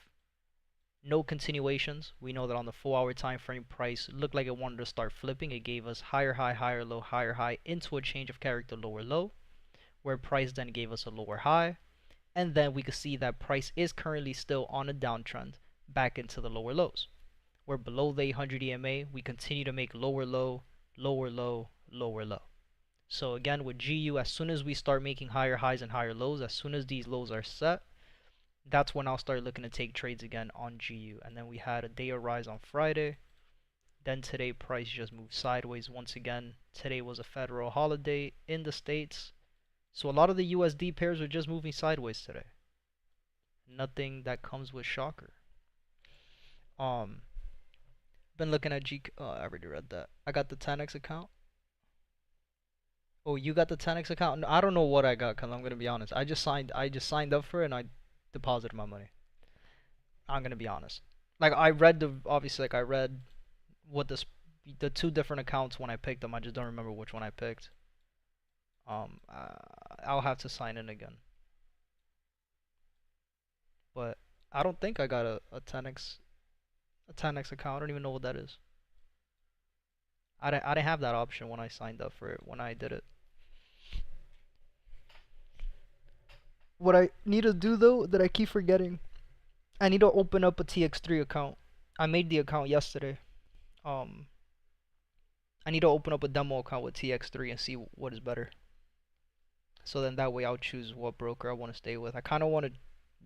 no continuations. We know that on the 4-hour time frame, price looked like it wanted to start flipping. It gave us higher high, higher low, higher high into a change of character lower low, where price then gave us a lower high, and then we could see that price is currently still on a downtrend back into the lower lows. We're below the 800 EMA. We continue to make lower low, lower low, lower low. So again, with GU, as soon as we start making higher highs and higher lows, as soon as these lows are set, that's when I'll start looking to take trades again on GU. And then we had a day of rise on Friday. Then today, price just moved sideways once again. Today was a federal holiday in the States. So a lot of the USD pairs are just moving sideways today. Nothing that comes with shocker. Been looking at I already read that. I got the 10x account. Oh, you got the 10x account? No, I don't know what I got, cause I'm gonna be honest. I just signed up for it and I deposited my money. I'm gonna be honest. Like I read obviously like I read what the two different accounts when I picked them. I just don't remember which one I picked. I'll have to sign in again. But I don't think I got a 10x account. I don't even know what that is. I didn't have that option when I signed up for it when I did it. What I need to do though that I keep forgetting, I need to open up a TX3 account. I made the account yesterday. I need to open up a demo account with TX3 and see what is better. So then that way I'll choose what broker I want to stay with. I kind of want to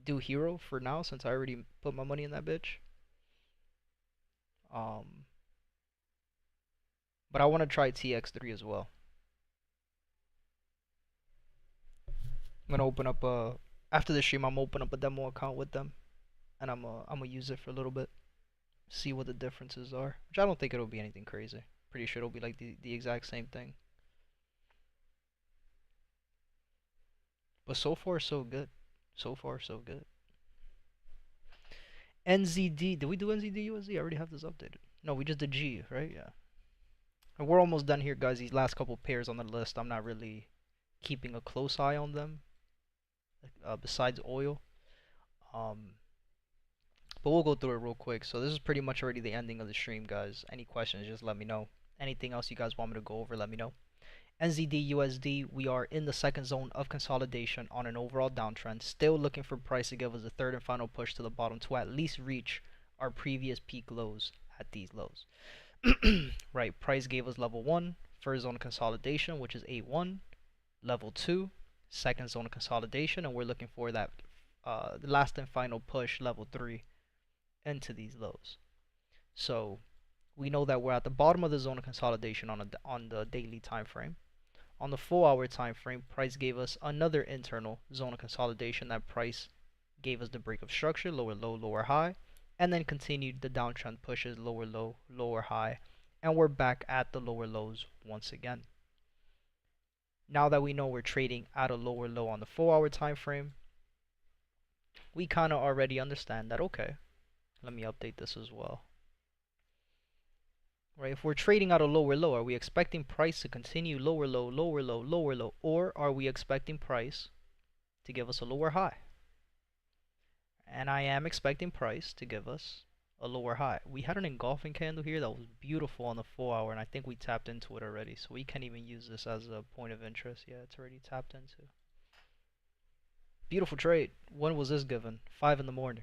do Hero for now since I already put my money in that bitch. But I want to try TX3 as well. I'm gonna open up after the stream. I'm gonna open up a demo account with them, and I'm gonna use it for a little bit, see what the differences are. Which I don't think it'll be anything crazy. Pretty sure it'll be like the exact same thing. But so far so good. So far so good. NZD. Did we do NZD USD? I already have this updated. No, we just did G, right? Yeah. And we're almost done here, guys. These last couple pairs on the list, I'm not really keeping a close eye on them. Besides oil. But we'll go through it real quick. So this is pretty much already the ending of the stream, guys. Any questions, just let me know. Anything else you guys want me to go over, let me know. NZD USD, we are in the second zone of consolidation on an overall downtrend. Still looking for price to give us a third and final push to the bottom to at least reach our previous peak lows at these lows. Right, price gave us level 1, first zone of consolidation, which is 8-1. Level 2, second zone of consolidation, and we're looking for that the last and final push, level 3, into these lows. So we know that we're at the bottom of the zone of consolidation on the daily time frame. On the 4-hour time frame, price gave us another internal zone of consolidation. That price gave us the break of structure, lower low, lower high, and then continued the downtrend pushes, lower low, lower high, and we're back at the lower lows once again. Now that we know we're trading at a lower low on the 4-hour time frame, we kind of already understand that, okay, let me update this as well. Right, if we're trading at a lower low, are we expecting price to continue lower low, lower low, lower low, or are we expecting price to give us a lower high? And I am expecting price to give us a lower high. We had an engulfing candle here that was beautiful on the 4-hour, and I think we tapped into it already, so we can't even use this as a point of interest. Yeah, it's already tapped into. Beautiful trade. When was this given? 5 in the morning.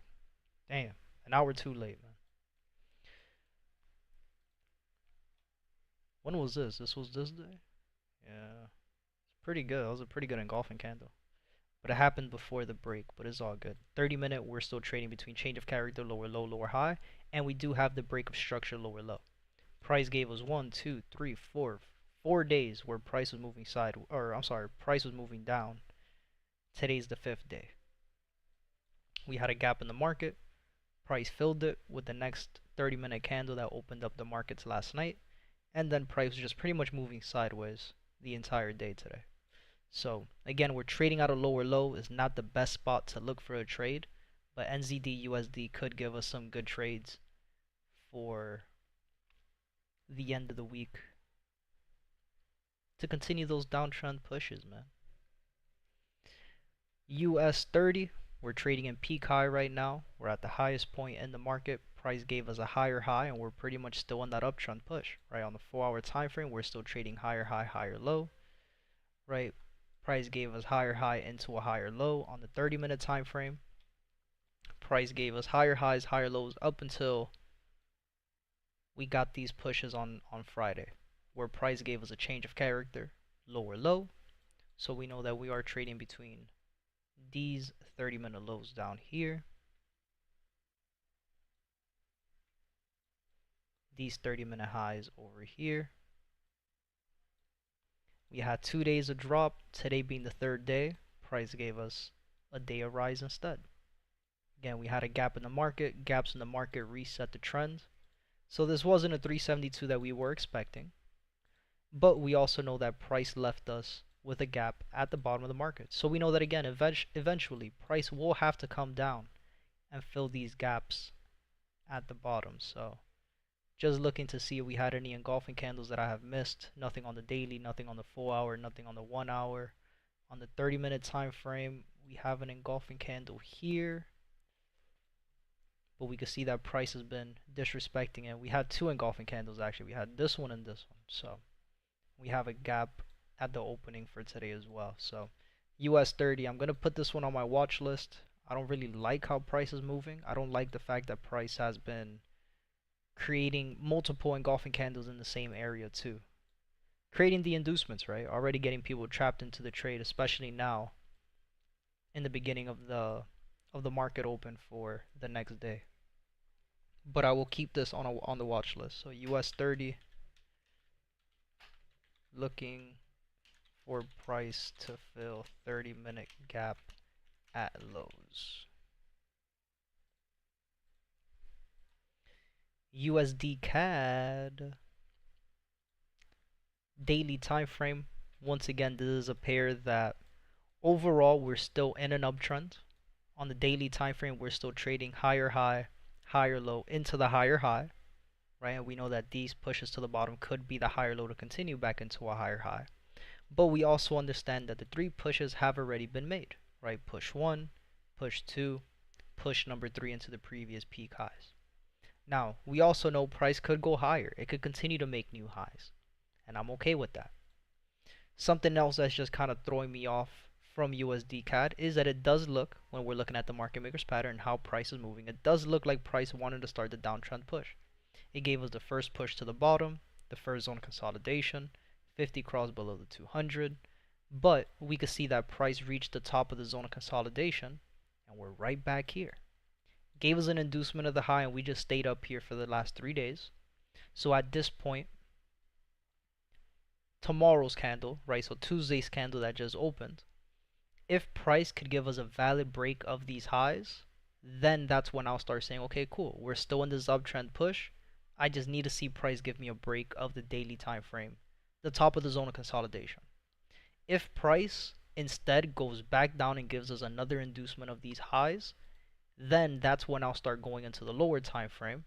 Damn, an hour too late, man. When was this? This was this day? Yeah. It's pretty good. That was a pretty good engulfing candle. But it happened before the break, but it's all good. 30-minute, we're still trading between change of character, lower low, lower high, and we do have the break of structure, lower low. Price gave us 1, 2, 3, 4 days where price was moving price was moving down. Today's the 5th day. We had a gap in the market. Price filled it with the next 30-minute candle that opened up the markets last night. And then price was just pretty much moving sideways the entire day today. So again, we're trading at a lower low. Is not the best spot to look for a trade, But NZD USD could give us some good trades for the end of the week to continue those downtrend pushes, man. US 30, we're trading in peak high right now. We're at the highest point in the market. Price gave us a higher high, and we're pretty much still in that uptrend push, right? On the 4-hour time frame, we're still trading higher high, higher low, right? Price gave us higher high into a higher low on the 30-minute time frame. Price gave us higher highs, higher lows up until we got these pushes on Friday, where price gave us a change of character, lower low. So we know that we are trading between these 30-minute lows down here, these 30-minute highs over here. We had 2 days of drop, today being the third day. Price gave us a day of rise instead. Again, we had a gap in the market. Gaps in the market reset the trend. So this wasn't a 372 that we were expecting. But we also know that price left us with a gap at the bottom of the market. So we know that, again, eventually price will have to come down and fill these gaps at the bottom. So just looking to see if we had any engulfing candles that I have missed. Nothing on the daily, nothing on the 4-hour, nothing on the 1-hour. On the 30-minute time frame, we have an engulfing candle here. But we can see that price has been disrespecting it. We had 2 engulfing candles actually. We had this one and this one. So we have a gap at the opening for today as well. So US 30, I'm going to put this one on my watch list. I don't really like how price is moving. I don't like the fact that price has been creating multiple engulfing candles in the same area too. Creating the inducements, right? Already getting people trapped into the trade, especially now in the beginning of the market open for the next day. But I will keep this on the watch list. So US 30, looking for price to fill 30-minute gap at lows. USD CAD, daily time frame. Once again, this is a pair that overall we're still in an uptrend. On the daily time frame, we're still trading higher high, higher low into the higher high, right? And we know that these pushes to the bottom could be the higher low to continue back into a higher high. But we also understand that the 3 pushes have already been made, right? Push 1, push 2, push number 3 into the previous peak highs. Now, we also know price could go higher. It could continue to make new highs. And I'm okay with that. Something else that's just kind of throwing me off from USD CAD is that it does look, when we're looking at the market makers pattern, how price is moving, it does look like price wanted to start the downtrend push. It gave us the first push to the bottom, the first zone consolidation, 50 cross below the 200, but we could see that price reached the top of the zone of consolidation, and we're right back here. Gave us an inducement of the high, and we just stayed up here for the last 3 days. So at this point, tomorrow's candle, right, so Tuesday's candle that just opened, if price could give us a valid break of these highs, then that's when I'll start saying, okay, cool, we're still in this uptrend push. I just need to see price give me a break of the daily time frame, the top of the zone of consolidation. If price instead goes back down and gives us another inducement of these highs, then that's when I'll start going into the lower time frame,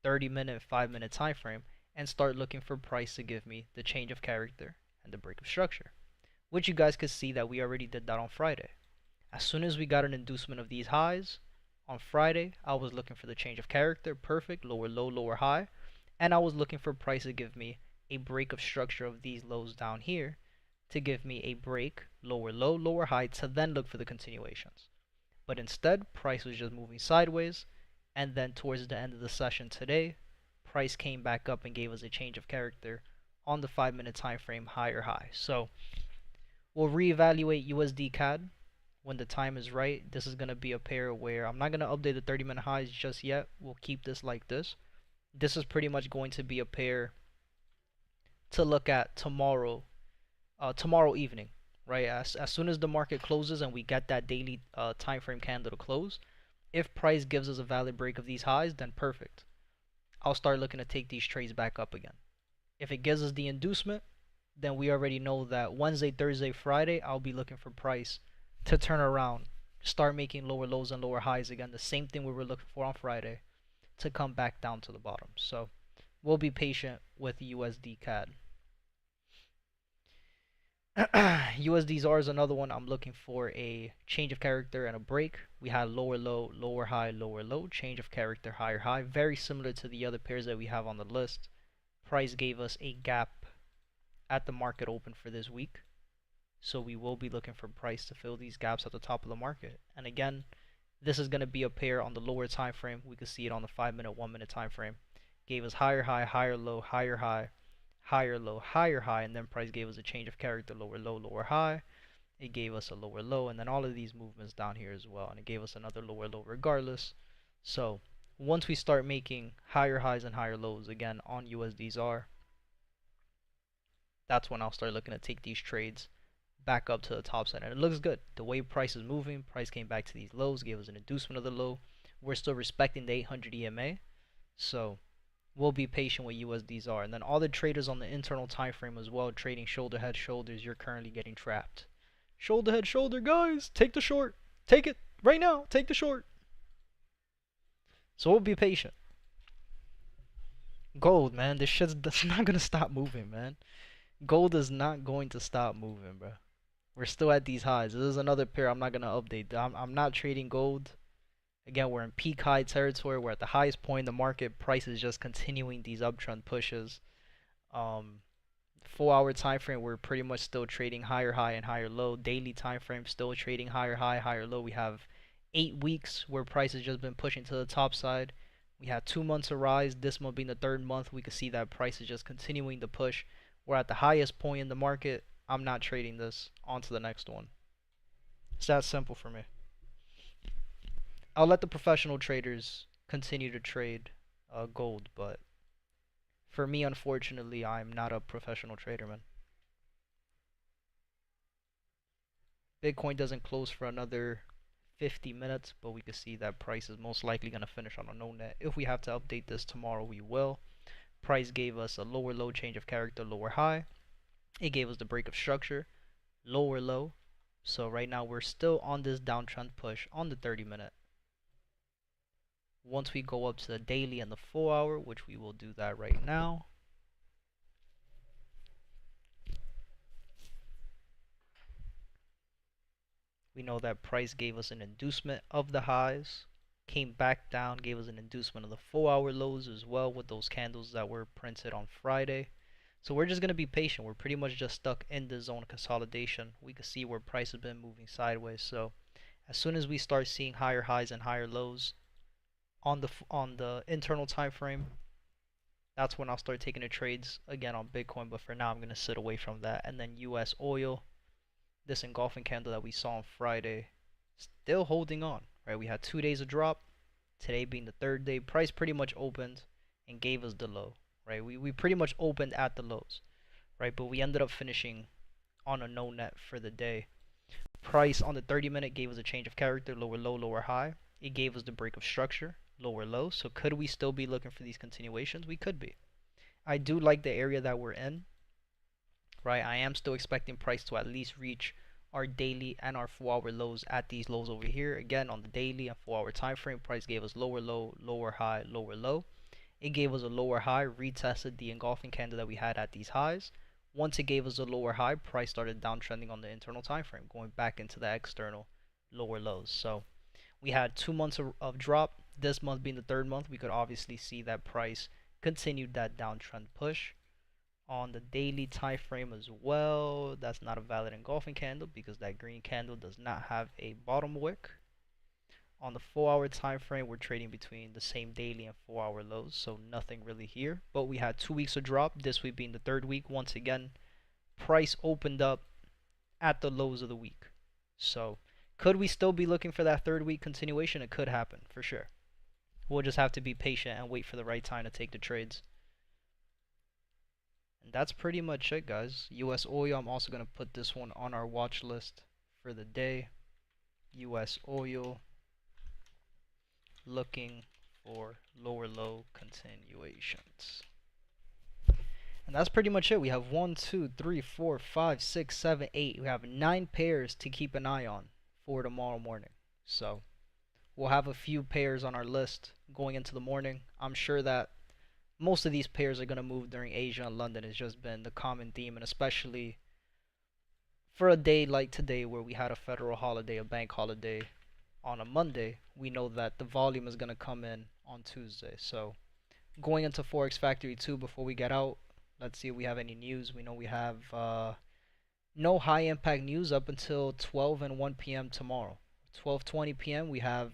30-minute, 5-minute time frame, and start looking for price to give me the change of character and the break of structure. Which you guys could see that we already did that on Friday. As soon as we got an inducement of these highs, on Friday, I was looking for the change of character, perfect, lower low, lower high, and I was looking for price to give me a break of structure of these lows down here to give me a break, lower low, lower high, to then look for the continuations. But instead, price was just moving sideways, and then towards the end of the session today, price came back up and gave us a change of character on the 5-minute time frame, higher high. So we'll reevaluate USD CAD when the time is right. This is going to be a pair where I'm not going to update the 30-minute highs just yet. We'll keep this like this. This is pretty much going to be a pair to look at tomorrow evening, right? As soon as the market closes and we get that daily time frame candle to close, if price gives us a valid break of these highs, then perfect. I'll start looking to take these trades back up again. If it gives us the inducement, then we already know that Wednesday, Thursday, Friday, I'll be looking for price to turn around start making lower lows and lower highs again, the same thing we were looking for on Friday, to come back down to the bottom. So we'll be patient with USD CAD. USDZR is another one. I'm looking for a change of character and a break. We had lower low, lower high, lower low, change of character, higher high. Very similar to the other pairs that we have on the list. Price gave us a gap at the market open for this week. So we will be looking for price to fill these gaps at the top of the market. And again, this is going to be a pair on the lower time frame. We can see it on the 5-minute, 1-minute time frame. Gave us higher high, higher low, higher high, higher low, higher high, and then price gave us a change of character, lower low, lower high. It gave us a lower low, and then all of these movements down here as well, and it gave us another lower low regardless. So once we start making higher highs and higher lows again on USDZR, that's when I'll start looking to take these trades back up to the top side. And it looks good. The way price is moving, price came back to these lows, gave us an inducement of the low. We're still respecting the 800 EMA. So we'll be patient with USDZR. And then all the traders on the internal time frame as well, trading shoulder, head, shoulders, you're currently getting trapped. Shoulder, head, shoulder, guys, take the short. Take it right now. Take the short. So we'll be patient. Gold, man, this shit's not gonna stop moving, man. Gold is not going to stop moving, bro. We're still at these highs. This is another pair I'm not going to update. I'm not trading gold. Again, we're in peak high territory. We're at the highest point in the market. Price is just continuing these uptrend pushes. 4-hour time frame, we're pretty much still trading higher high and higher low. Daily time frame, still trading higher high, higher low. We have 8 weeks where price has just been pushing to the top side. We had 2 months of rise. This month being the 3rd month, we can see that price is just continuing to push. We're at the highest point in the market. I'm not trading this. On to the next one. It's that simple for me. I'll let the professional traders continue to trade gold, but for me, unfortunately, I'm not a professional trader, man. Bitcoin doesn't close for another 50 minutes, but we can see that price is most likely going to finish on a no net. If we have to update this tomorrow, we will. Price gave us a lower low, change of character, lower high. It gave us the break of structure, lower low. So right now we're still on this downtrend push on the 30-minute. Once we go up to the daily and the 4-hour, which we will do that right now. We know that price gave us an inducement of the highs, came back down, gave us an inducement of the 4-hour lows as well with those candles that were printed on Friday. So we're just going to be patient. We're pretty much just stuck in the zone of consolidation. We can see where price has been moving sideways. So as soon as we start seeing higher highs and higher lows on the internal time frame, that's when I'll start taking the trades again on Bitcoin. But for now, I'm going to sit away from that. And then US oil, this engulfing candle that we saw on Friday, still holding on, right? We had 2 days of drop. Today being the 3rd day, price pretty much opened and gave us the low. Right, we pretty much opened at the lows, right? But we ended up finishing on a no net for the day. Price on the 30-minute gave us a change of character, lower low, lower high. It gave us the break of structure, lower low. So could we still be looking for these continuations? We could be. I do like the area that we're in, right? I am still expecting price to at least reach our daily and our 4-hour lows at these lows over here. Again, on the daily and 4-hour time frame, price gave us lower low, lower high, lower low. It gave us a lower high, retested the engulfing candle that we had at these highs. Once it gave us a lower high, price started downtrending on the internal time frame, going back into the external lower lows. So we had 2 months of drop. This month being the 3rd month, we could obviously see that price continued that downtrend push. On the daily time frame as well, that's not a valid engulfing candle because that green candle does not have a bottom wick. On the 4-hour time frame, we're trading between the same daily and 4-hour lows, so nothing really here. But we had 2 weeks of drop, this week being the 3rd week. Once again, price opened up at the lows of the week. So could we still be looking for that 3rd week continuation? It could happen, for sure. We'll just have to be patient and wait for the right time to take the trades. And that's pretty much it, guys. US oil, I'm also going to put this one on our watch list for the day. US oil, looking for lower low continuations. And that's pretty much it. We have 1, 2, 3, 4, 5, 6, 7, 8. We have 9 pairs to keep an eye on for tomorrow morning. So we'll have a few pairs on our list going into the morning. I'm sure that most of these pairs are going to move during Asia and London. It's just been the common theme, and especially for a day like today where we had a federal holiday, a bank holiday on a Monday, we know that the volume is going to come in on Tuesday. So going into Forex Factory 2 before we get out, let's see if we have any news. We know we have no high impact news up until 12 and 1 p.m. tomorrow. 12:20 p.m. we have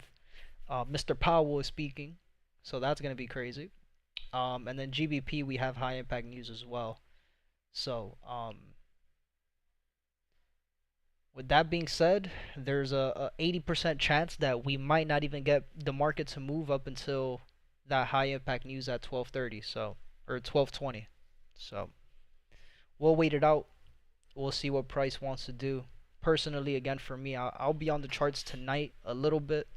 Mr. Powell is speaking, so that's gonna be crazy. And then GBP we have high impact news as well. So with that being said, there's a 80% chance that we might not even get the market to move up until that high impact news at 12:30. So or 12:20. So we'll wait it out. We'll see what price wants to do. Personally, again, for me, I'll be on the charts tonight a little bit.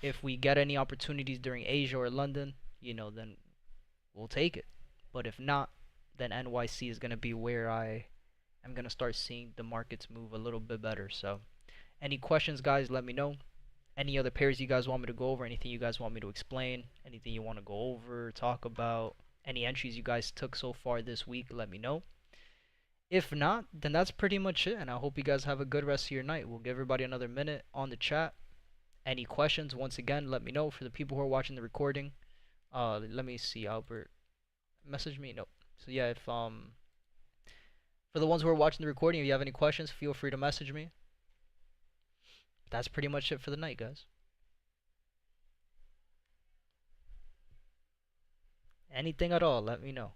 If we get any opportunities during Asia or London, then we'll take it. But if not, then NYC is going to be where I am going to start seeing the markets move a little bit better. So, any questions, guys, let me know. Any other pairs you guys want me to go over, anything you guys want me to explain, anything you want to go over, talk about, any entries you guys took so far this week, let me know. If not, then that's pretty much it, and I hope you guys have a good rest of your night. We'll give everybody another minute on the chat. Any questions, once again, let me know. For the people who are watching the recording, let me see, Albert, message me? Nope. So yeah, if for the ones who are watching the recording, if you have any questions, feel free to message me. That's pretty much it for the night, guys. Anything at all, let me know.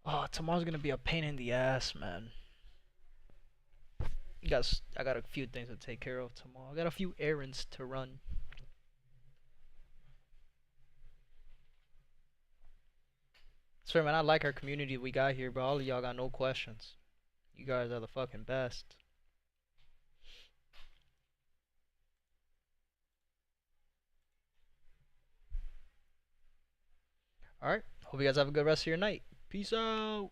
Oh, tomorrow's gonna be a pain in the ass, man. I got a few things to take care of tomorrow. I got a few errands to run. Swear, man, I like our community we got here, but all of y'all got no questions. You guys are the fucking best. Alright, hope you guys have a good rest of your night. Peace out.